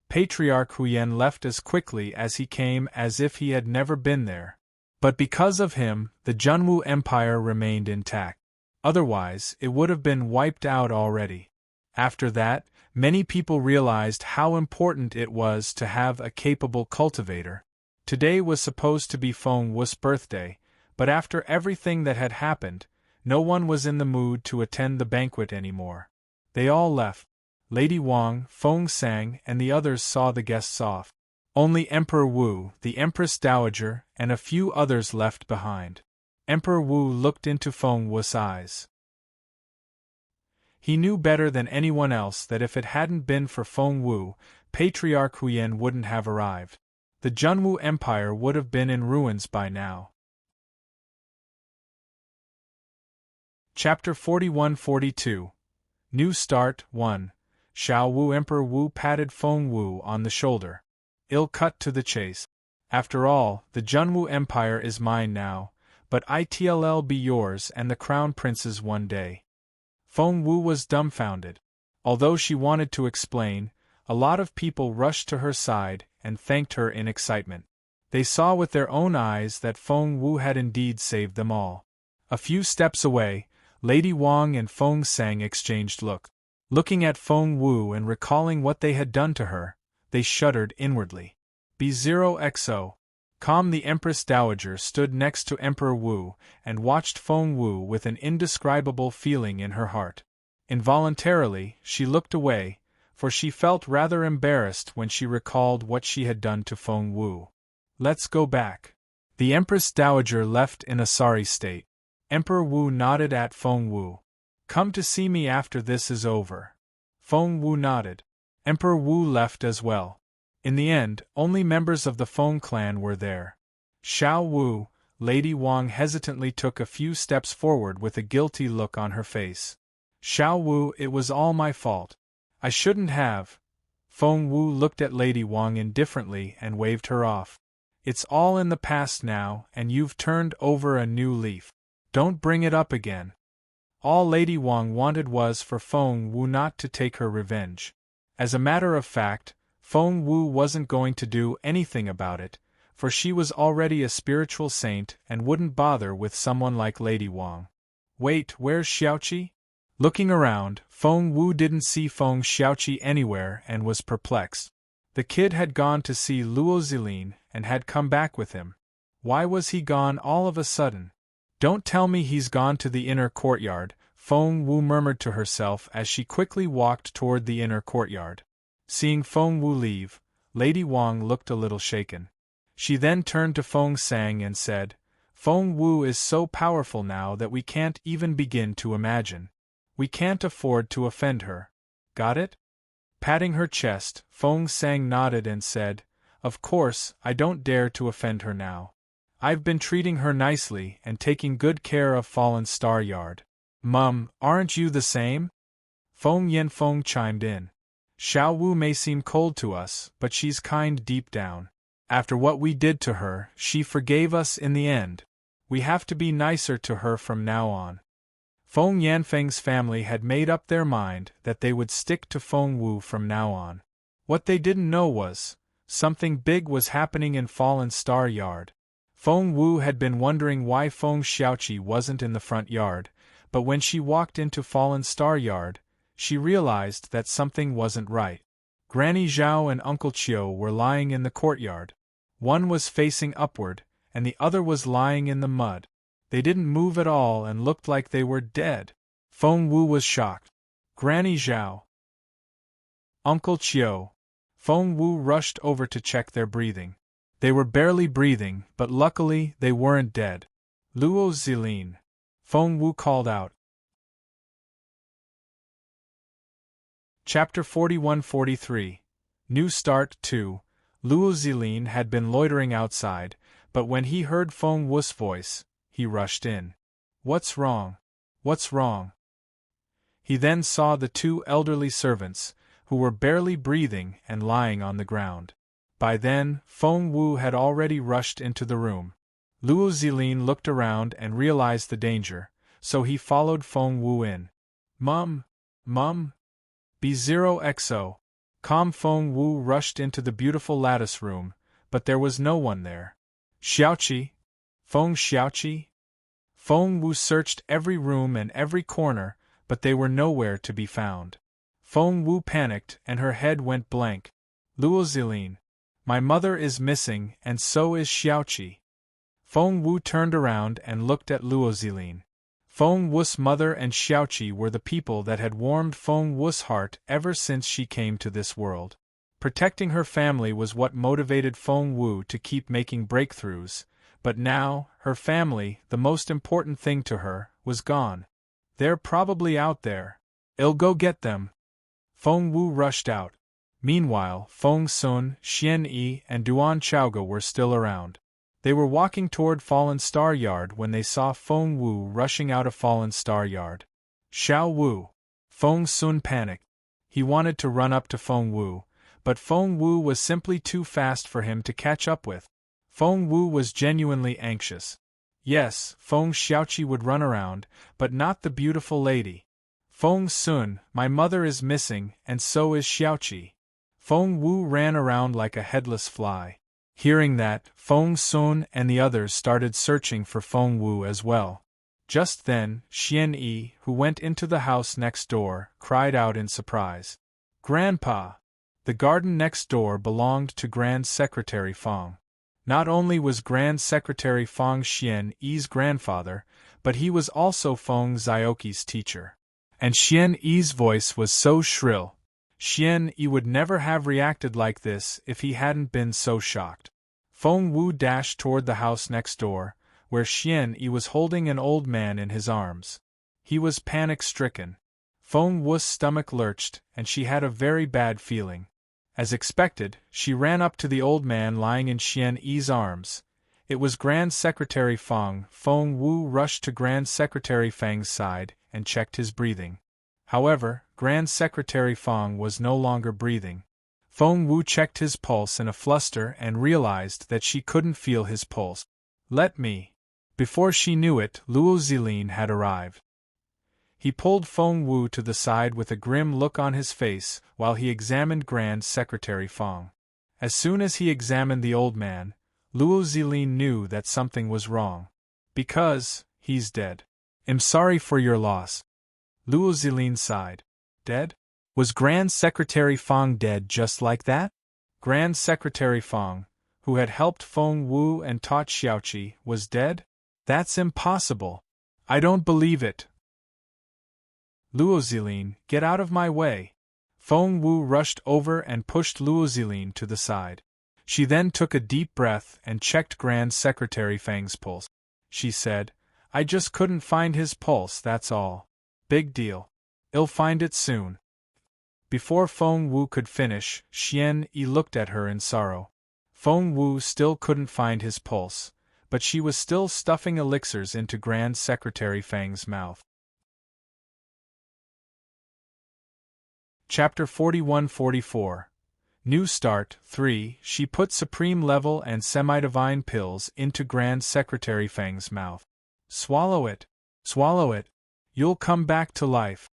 Patriarch Huyen left as quickly as he came, as if he had never been there. But because of him, the Junwu Empire remained intact. Otherwise, it would have been wiped out already. After that, many people realized how important it was to have a capable cultivator. Today was supposed to be Feng Wu's birthday, but after everything that had happened, no one was in the mood to attend the banquet anymore. They all left. Lady Wang, Feng Sang, and the others saw the guests off. Only Emperor Wu, the Empress Dowager, and a few others left behind. Emperor Wu looked into Feng Wu's eyes. He knew better than anyone else that if it hadn't been for Feng Wu, Patriarch Huyen wouldn't have arrived. The Junwu Empire would have been in ruins by now. Chapter 41-42 New Start 1 Xiao Wu. Emperor Wu patted Feng Wu on the shoulder. "I'll cut to the chase. After all, the Junwu Empire is mine now, but it'll be yours and the Crown Prince's one day." Feng Wu was dumbfounded. Although she wanted to explain, a lot of people rushed to her side and thanked her in excitement. They saw with their own eyes that Feng Wu had indeed saved them all. A few steps away, Lady Wang and Feng Sang exchanged looks. Looking at Feng Wu and recalling what they had done to her, they shuddered inwardly. B0XO. Calm. The Empress Dowager stood next to Emperor Wu and watched Feng Wu with an indescribable feeling in her heart. Involuntarily, she looked away, for she felt rather embarrassed when she recalled what she had done to Feng Wu. "Let's go back." The Empress Dowager left in a sorry state. Emperor Wu nodded at Feng Wu. "Come to see me after this is over." Feng Wu nodded. Emperor Wu left as well. In the end, only members of the Feng clan were there. Xiao Wu. Lady Wang hesitantly took a few steps forward with a guilty look on her face. "Xiao Wu, it was all my fault. I shouldn't have." Feng Wu looked at Lady Wang indifferently and waved her off. "It's all in the past now, and you've turned over a new leaf. Don't bring it up again." All Lady Wang wanted was for Feng Wu not to take her revenge. As a matter of fact, Feng Wu wasn't going to do anything about it, for she was already a spiritual saint and wouldn't bother with someone like Lady Wang. "Wait, where's Xiaoqi?" Looking around, Feng Wu didn't see Feng Xiaoqi anywhere and was perplexed. The kid had gone to see Luo Zilin and had come back with him. Why was he gone all of a sudden? "Don't tell me he's gone to the inner courtyard," Feng Wu murmured to herself as she quickly walked toward the inner courtyard. Seeing Feng Wu leave, Lady Wang looked a little shaken. She then turned to Feng Sang and said, "Feng Wu is so powerful now that we can't even begin to imagine. We can't afford to offend her. Got it?" Patting her chest, Feng Sang nodded and said, "Of course, I don't dare to offend her now. I've been treating her nicely and taking good care of Fallen Star Yard." "Mum, aren't you the same?" Feng Yanfeng chimed in. "Xiao Wu may seem cold to us, but she's kind deep down. After what we did to her, she forgave us in the end. We have to be nicer to her from now on." Feng Yanfeng's family had made up their mind that they would stick to Feng Wu from now on. What they didn't know was, something big was happening in Fallen Star Yard. Feng Wu had been wondering why Feng Xiaoqi wasn't in the front yard, but when she walked into Fallen Star Yard, she realized that something wasn't right. Granny Zhao and Uncle Chiu were lying in the courtyard. One was facing upward, and the other was lying in the mud. They didn't move at all and looked like they were dead. Feng Wu was shocked. "Granny Zhao! Uncle Chiu!" Feng Wu rushed over to check their breathing. They were barely breathing, but luckily they weren't dead. "Luo Zilin!" Feng Wu called out. Chapter 41-43 New Start 2 Luo Zilin had been loitering outside, but when he heard Feng Wu's voice, he rushed in. "What's wrong? What's wrong?" He then saw the two elderly servants, who were barely breathing and lying on the ground. By then, Feng Wu had already rushed into the room. Luo Zilin looked around and realized the danger, so he followed Feng Wu in. Mum! Mum! B0XO! Feng Wu rushed into the beautiful lattice room, but there was no one there. Xiaoqi? Feng Xiaoqi? Feng Wu searched every room and every corner, but they were nowhere to be found. Feng Wu panicked and her head went blank. Luo Zilin. My mother is missing and so is Xiaoqi. Feng Wu turned around and looked at Luo Zilin. Feng Wu's mother and Xiaoqi were the people that had warmed Feng Wu's heart ever since she came to this world. Protecting her family was what motivated Feng Wu to keep making breakthroughs, but now, her family, the most important thing to her, was gone. They're probably out there. I'll go get them. Feng Wu rushed out. Meanwhile, Feng Sun, Xian Yi, and Duan Chaoge were still around. They were walking toward Fallen Star Yard when they saw Feng Wu rushing out of Fallen Star Yard. Xiao Wu. Feng Sun panicked. He wanted to run up to Feng Wu, but Feng Wu was simply too fast for him to catch up with. Feng Wu was genuinely anxious. Yes, Feng Xiaoqi would run around, but not the beautiful lady. Feng Sun, my mother is missing, and so is Xiaoqi. Feng Wu ran around like a headless fly. Hearing that, Feng Sun and the others started searching for Feng Wu as well. Just then, Xian Yi, who went into the house next door, cried out in surprise. Grandpa! The garden next door belonged to Grand Secretary Feng. Not only was Grand Secretary Feng Xian Yi's grandfather, but he was also Feng Zioqi's teacher. And Xian Yi's voice was so shrill. Xian Yi would never have reacted like this if he hadn't been so shocked. Feng Wu dashed toward the house next door, where Xian Yi was holding an old man in his arms. He was panic-stricken. Feng Wu's stomach lurched, and she had a very bad feeling. As expected, she ran up to the old man lying in Xian Yi's arms. It was Grand Secretary Feng. Feng Wu rushed to Grand Secretary Feng's side and checked his breathing. However, Grand Secretary Feng was no longer breathing. Feng Wu checked his pulse in a fluster and realized that she couldn't feel his pulse. Let me. Before she knew it, Luo Zilin had arrived. He pulled Feng Wu to the side with a grim look on his face while he examined Grand Secretary Feng. As soon as he examined the old man, Luo Zilin knew that something was wrong. Because, he's dead. I'm sorry for your loss. Luo Zilin sighed. Dead? Was Grand Secretary Feng dead just like that? Grand Secretary Feng, who had helped Feng Wu and taught Xiaoqi, was dead? That's impossible. I don't believe it. Luo Zilin, get out of my way. Feng Wu rushed over and pushed Luo Zilin to the side. She then took a deep breath and checked Grand Secretary Feng's pulse. She said, I just couldn't find his pulse, that's all. Big deal. I'll find it soon. Before Feng Wu could finish, Xian Yi looked at her in sorrow. Feng Wu still couldn't find his pulse, but she was still stuffing elixirs into Grand Secretary Feng's mouth. Chapter 41-44 New Start 3 She put supreme level and semi-divine pills into Grand Secretary Feng's mouth. Swallow it. Swallow it. You'll come back to life.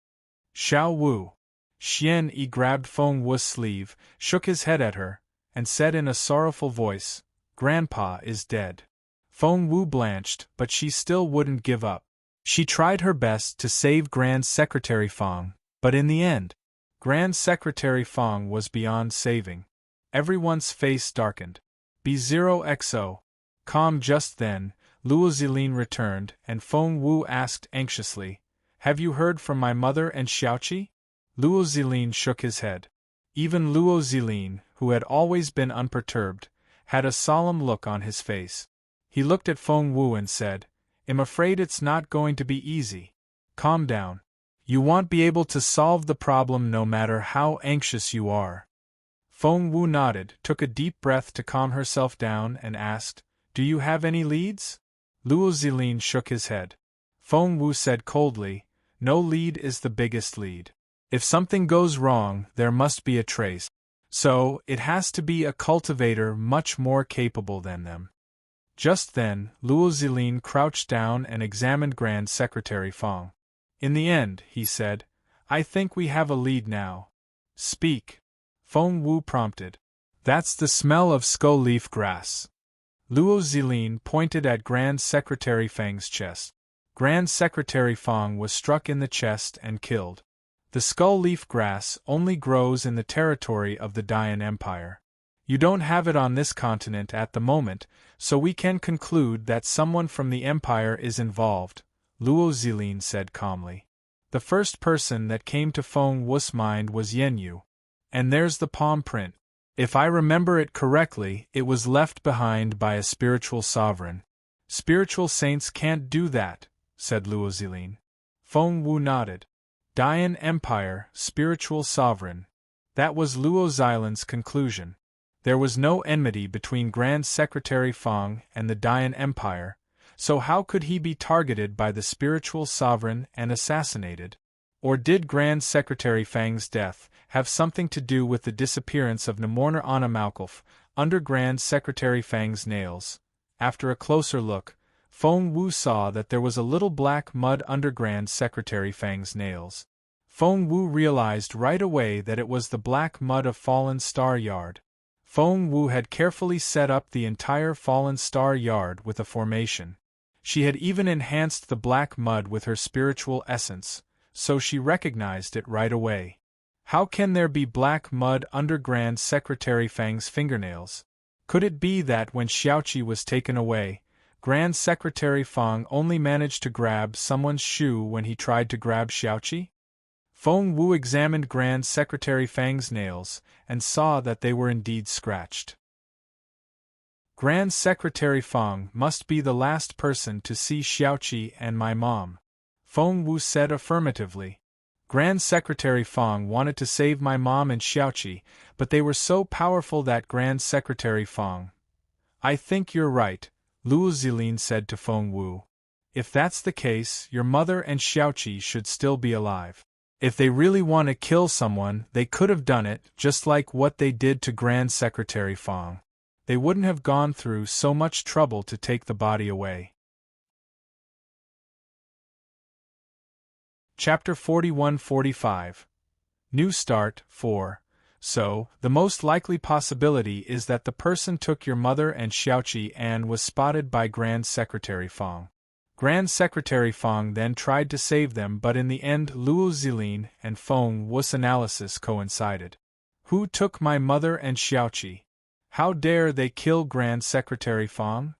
Xiao Wu. Xian Yi grabbed Feng Wu's sleeve, shook his head at her, and said in a sorrowful voice, Grandpa is dead. Feng Wu blanched, but she still wouldn't give up. She tried her best to save Grand Secretary Feng, but in the end, Grand Secretary Feng was beyond saving. Everyone's face darkened. B0XO. Calm just then, Luo Zilin returned, and Feng Wu asked anxiously, Have you heard from my mother and Xiaoqi? Luo Zilin shook his head. Even Luo Zilin, who had always been unperturbed, had a solemn look on his face. He looked at Feng Wu and said, I'm afraid it's not going to be easy. Calm down. You won't be able to solve the problem no matter how anxious you are. Feng Wu nodded, took a deep breath to calm herself down and asked, Do you have any leads? Luo Zilin shook his head. Feng Wu said coldly, No lead is the biggest lead. If something goes wrong, there must be a trace. So, it has to be a cultivator much more capable than them. Just then, Luo Zilin crouched down and examined Grand Secretary Feng. In the end, he said, I think we have a lead now. Speak. Feng Wu prompted. That's the smell of skull leaf grass. Luo Zilin pointed at Grand Secretary Fang's chest. Grand Secretary Fang was struck in the chest and killed. The skull leaf grass only grows in the territory of the Dian Empire. You don't have it on this continent at the moment, so we can conclude that someone from the Empire is involved, Luo Zilin said calmly. The first person that came to Feng Wu's mind was Yen Yu. And there's the palm print. If I remember it correctly, it was left behind by a spiritual sovereign. Spiritual saints can't do that, said Luo Zilin. Feng Wu nodded. Dian Empire, spiritual sovereign. That was Luo Zilin's conclusion. There was no enmity between Grand Secretary Fang and the Dian Empire, so how could he be targeted by the spiritual sovereign and assassinated? Or did Grand Secretary Fang's death have something to do with the disappearance of Namorna Anamalkulf under Grand Secretary Fang's nails? After a closer look, Feng Wu saw that there was a little black mud under Grand Secretary Fang's nails. Feng Wu realized right away that it was the black mud of Fallen Star Yard. Feng Wu had carefully set up the entire Fallen Star Yard with a formation. She had even enhanced the black mud with her spiritual essence, so she recognized it right away. How can there be black mud under Grand Secretary Fang's fingernails? Could it be that when Xiaoqi was taken away, Grand Secretary Fang only managed to grab someone's shoe when he tried to grab Xiaoqi? Feng Wu examined Grand Secretary Fang's nails and saw that they were indeed scratched. Grand Secretary Fang must be the last person to see Xiaoqi and my mom, Feng Wu said affirmatively. Grand Secretary Fang wanted to save my mom and Xiaoqi, but they were so powerful that Grand Secretary Fang. I think you're right, Luo Zilin said to Feng Wu. If that's the case, your mother and Xiaoqi should still be alive. If they really want to kill someone, they could have done it, just like what they did to Grand Secretary Fang. They wouldn't have gone through so much trouble to take the body away. Chapter 41-45. New Start 4. So, the most likely possibility is that the person took your mother and Xiaoqi and was spotted by Grand Secretary Fang. Grand Secretary Fang then tried to save them, but in the end Luo Zilin and Feng Wu's analysis coincided. Who took my mother and Xiaoqi? How dare they kill Grand Secretary Fang?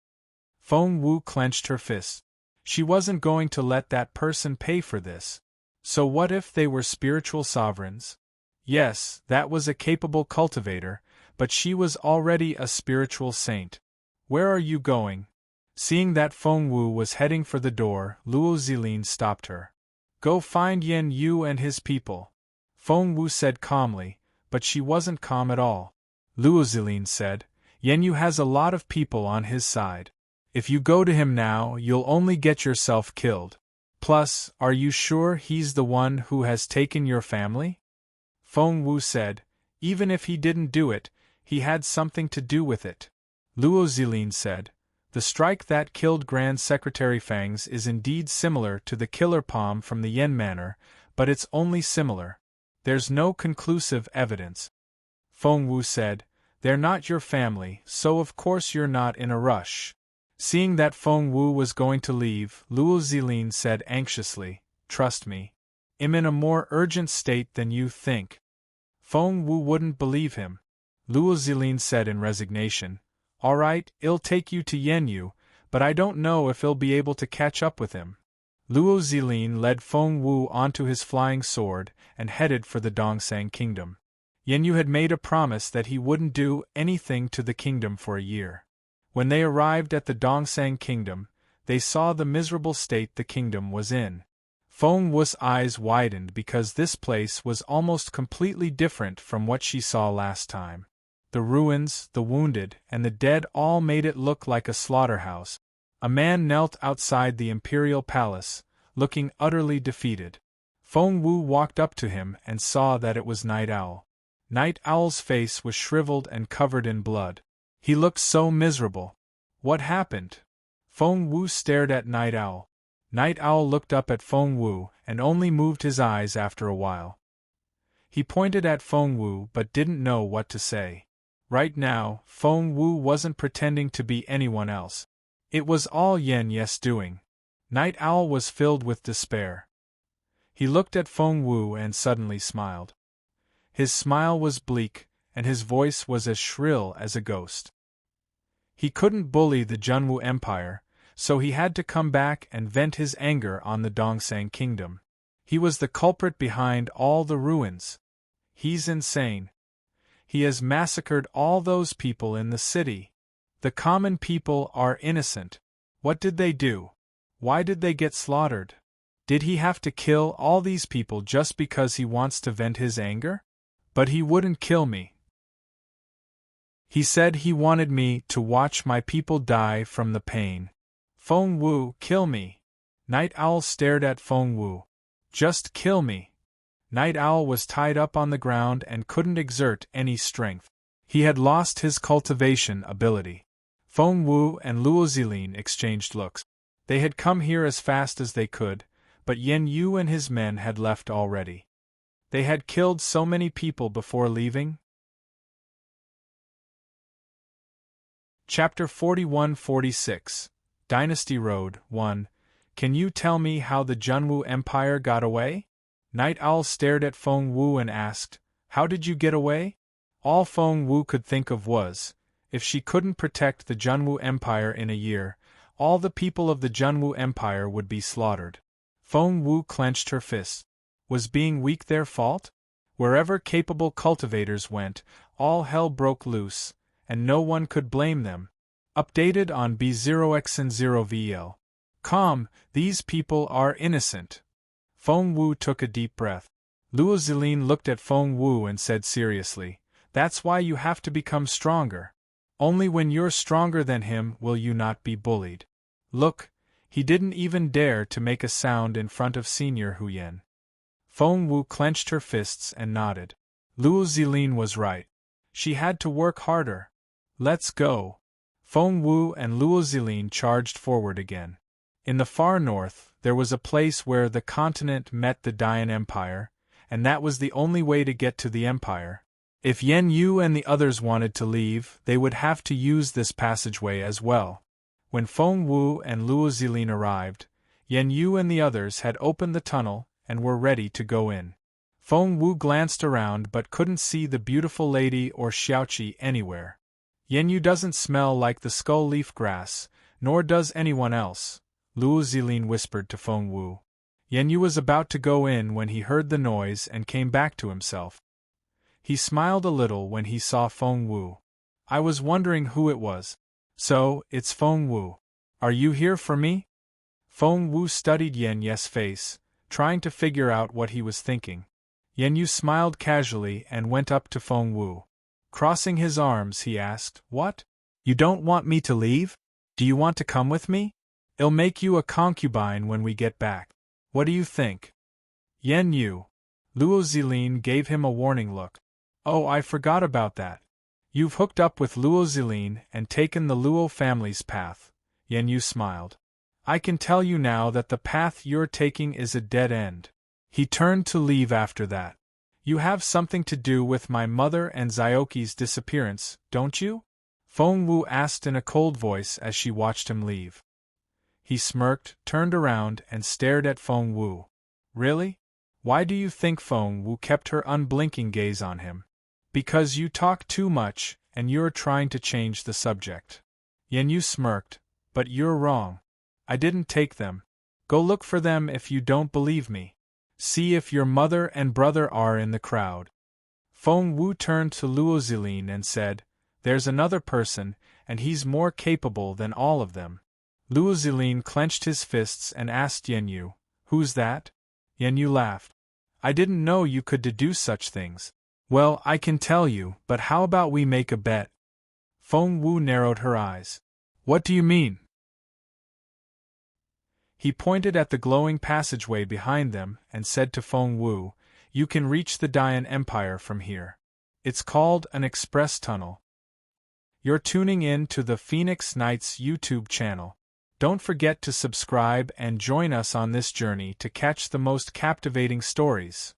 Feng Wu clenched her fist. She wasn't going to let that person pay for this. So what if they were spiritual sovereigns? Yes, that was a capable cultivator, but she was already a spiritual saint. Where are you going? Seeing that Feng Wu was heading for the door, Luo Zilin stopped her. Go find Yen Yu and his people, Feng Wu said calmly, but she wasn't calm at all. Luo Zilin said, Yen Yu has a lot of people on his side. If you go to him now, you'll only get yourself killed. Plus, are you sure he's the one who has taken your family? Feng Wu said, even if he didn't do it, he had something to do with it. Luo Zilin said, the strike that killed Grand Secretary Fang's is indeed similar to the killer palm from the Yen Manor, but it's only similar. There's no conclusive evidence. Feng Wu said, they're not your family, so of course you're not in a rush. Seeing that Feng Wu was going to leave, Luo Zilin said anxiously, trust me. I'm in a more urgent state than you think. Feng Wu wouldn't believe him. Luo Zilin said in resignation, all right, I'll take you to Yen Yu, but I don't know if I'll be able to catch up with him. Luo Zilin led Feng Wu onto his flying sword and headed for the Dongsang Kingdom. Yen Yu had made a promise that he wouldn't do anything to the kingdom for a year. When they arrived at the Dongsang Kingdom, they saw the miserable state the kingdom was in. Feng Wu's eyes widened because this place was almost completely different from what she saw last time. The ruins, the wounded, and the dead all made it look like a slaughterhouse. A man knelt outside the imperial palace, looking utterly defeated. Feng Wu walked up to him and saw that it was Night Owl. Night Owl's face was shriveled and covered in blood. He looked so miserable. What happened? Feng Wu stared at Night Owl. Night Owl looked up at Feng Wu and only moved his eyes after a while. He pointed at Feng Wu but didn't know what to say. Right now, Feng Wu wasn't pretending to be anyone else. It was all Yen Yes doing. Night Owl was filled with despair. He looked at Feng Wu and suddenly smiled. His smile was bleak, and his voice was as shrill as a ghost. He couldn't bully the Junwu Empire, so he had to come back and vent his anger on the Dongsang Kingdom. He was the culprit behind all the ruins. He's insane. He has massacred all those people in the city. The common people are innocent. What did they do? Why did they get slaughtered? Did he have to kill all these people just because he wants to vent his anger? But he wouldn't kill me. He said he wanted me to watch my people die from the pain. Feng Wu, kill me. Night Owl stared at Feng Wu. Just kill me. Night Owl was tied up on the ground and couldn't exert any strength. He had lost his cultivation ability. Feng Wu and Luo Zilin exchanged looks. They had come here as fast as they could, but Yen Yu and his men had left already. They had killed so many people before leaving. Chapter 41-46 Dynasty Road 1. Can you tell me how the Junwu Empire got away? Night Owl stared at Feng Wu and asked, How did you get away? All Feng Wu could think of was, if she couldn't protect the Junwu Empire in a year, all the people of the Junwu Empire would be slaughtered. Feng Wu clenched her fists. Was being weak their fault? Wherever capable cultivators went, all hell broke loose, and no one could blame them. Updated on B0x0VL. Calm, these people are innocent. Feng Wu took a deep breath. Luo Zilin looked at Feng Wu and said seriously, That's why you have to become stronger. Only when you're stronger than him will you not be bullied. Look, he didn't even dare to make a sound in front of Senior Huyen. Feng Wu clenched her fists and nodded. Luo Zilin was right. She had to work harder. Let's go. Feng Wu and Luo Zilin charged forward again. In the far north, there was a place where the continent met the Dian Empire, and that was the only way to get to the empire. If Yen Yu and the others wanted to leave, they would have to use this passageway as well. When Feng Wu and Luo Zilin arrived, Yen Yu and the others had opened the tunnel and were ready to go in. Feng Wu glanced around but couldn't see the beautiful lady or Xiaoqi anywhere. Yen Yu doesn't smell like the skull leaf grass, nor does anyone else, Luo Zilin whispered to Feng Wu. Yen Yu was about to go in when he heard the noise and came back to himself. He smiled a little when he saw Feng Wu. I was wondering who it was. So, it's Feng Wu. Are you here for me? Feng Wu studied Yen Yes' face, trying to figure out what he was thinking. Yen Yu smiled casually and went up to Feng Wu. Crossing his arms, he asked, What? You don't want me to leave? Do you want to come with me? I'll make you a concubine when we get back. What do you think? Yen Yu. Luo Zilin gave him a warning look. Oh, I forgot about that. You've hooked up with Luo Zilin and taken the Luo family's path. Yen Yu smiled. I can tell you now that the path you're taking is a dead end. He turned to leave after that. You have something to do with my mother and Xiaoqi's disappearance, don't you? Feng Wu asked in a cold voice as she watched him leave. He smirked, turned around, and stared at Feng Wu. Really? Why do you think Feng Wu kept her unblinking gaze on him? Because you talk too much, and you're trying to change the subject. Yen Yu smirked, but you're wrong. I didn't take them. Go look for them if you don't believe me. See if your mother and brother are in the crowd. Feng Wu turned to Luo Zilin and said, There's another person, and he's more capable than all of them. Luo Zilin clenched his fists and asked Yen Yu, Who's that? Yen Yu laughed. I didn't know you could deduce such things. Well, I can tell you, but how about we make a bet? Feng Wu narrowed her eyes. What do you mean? He pointed at the glowing passageway behind them and said to Feng Wu, You can reach the Dian Empire from here. It's called an express tunnel. You're tuning in to the Phoenix Knights YouTube channel. Don't forget to subscribe and join us on this journey to catch the most captivating stories.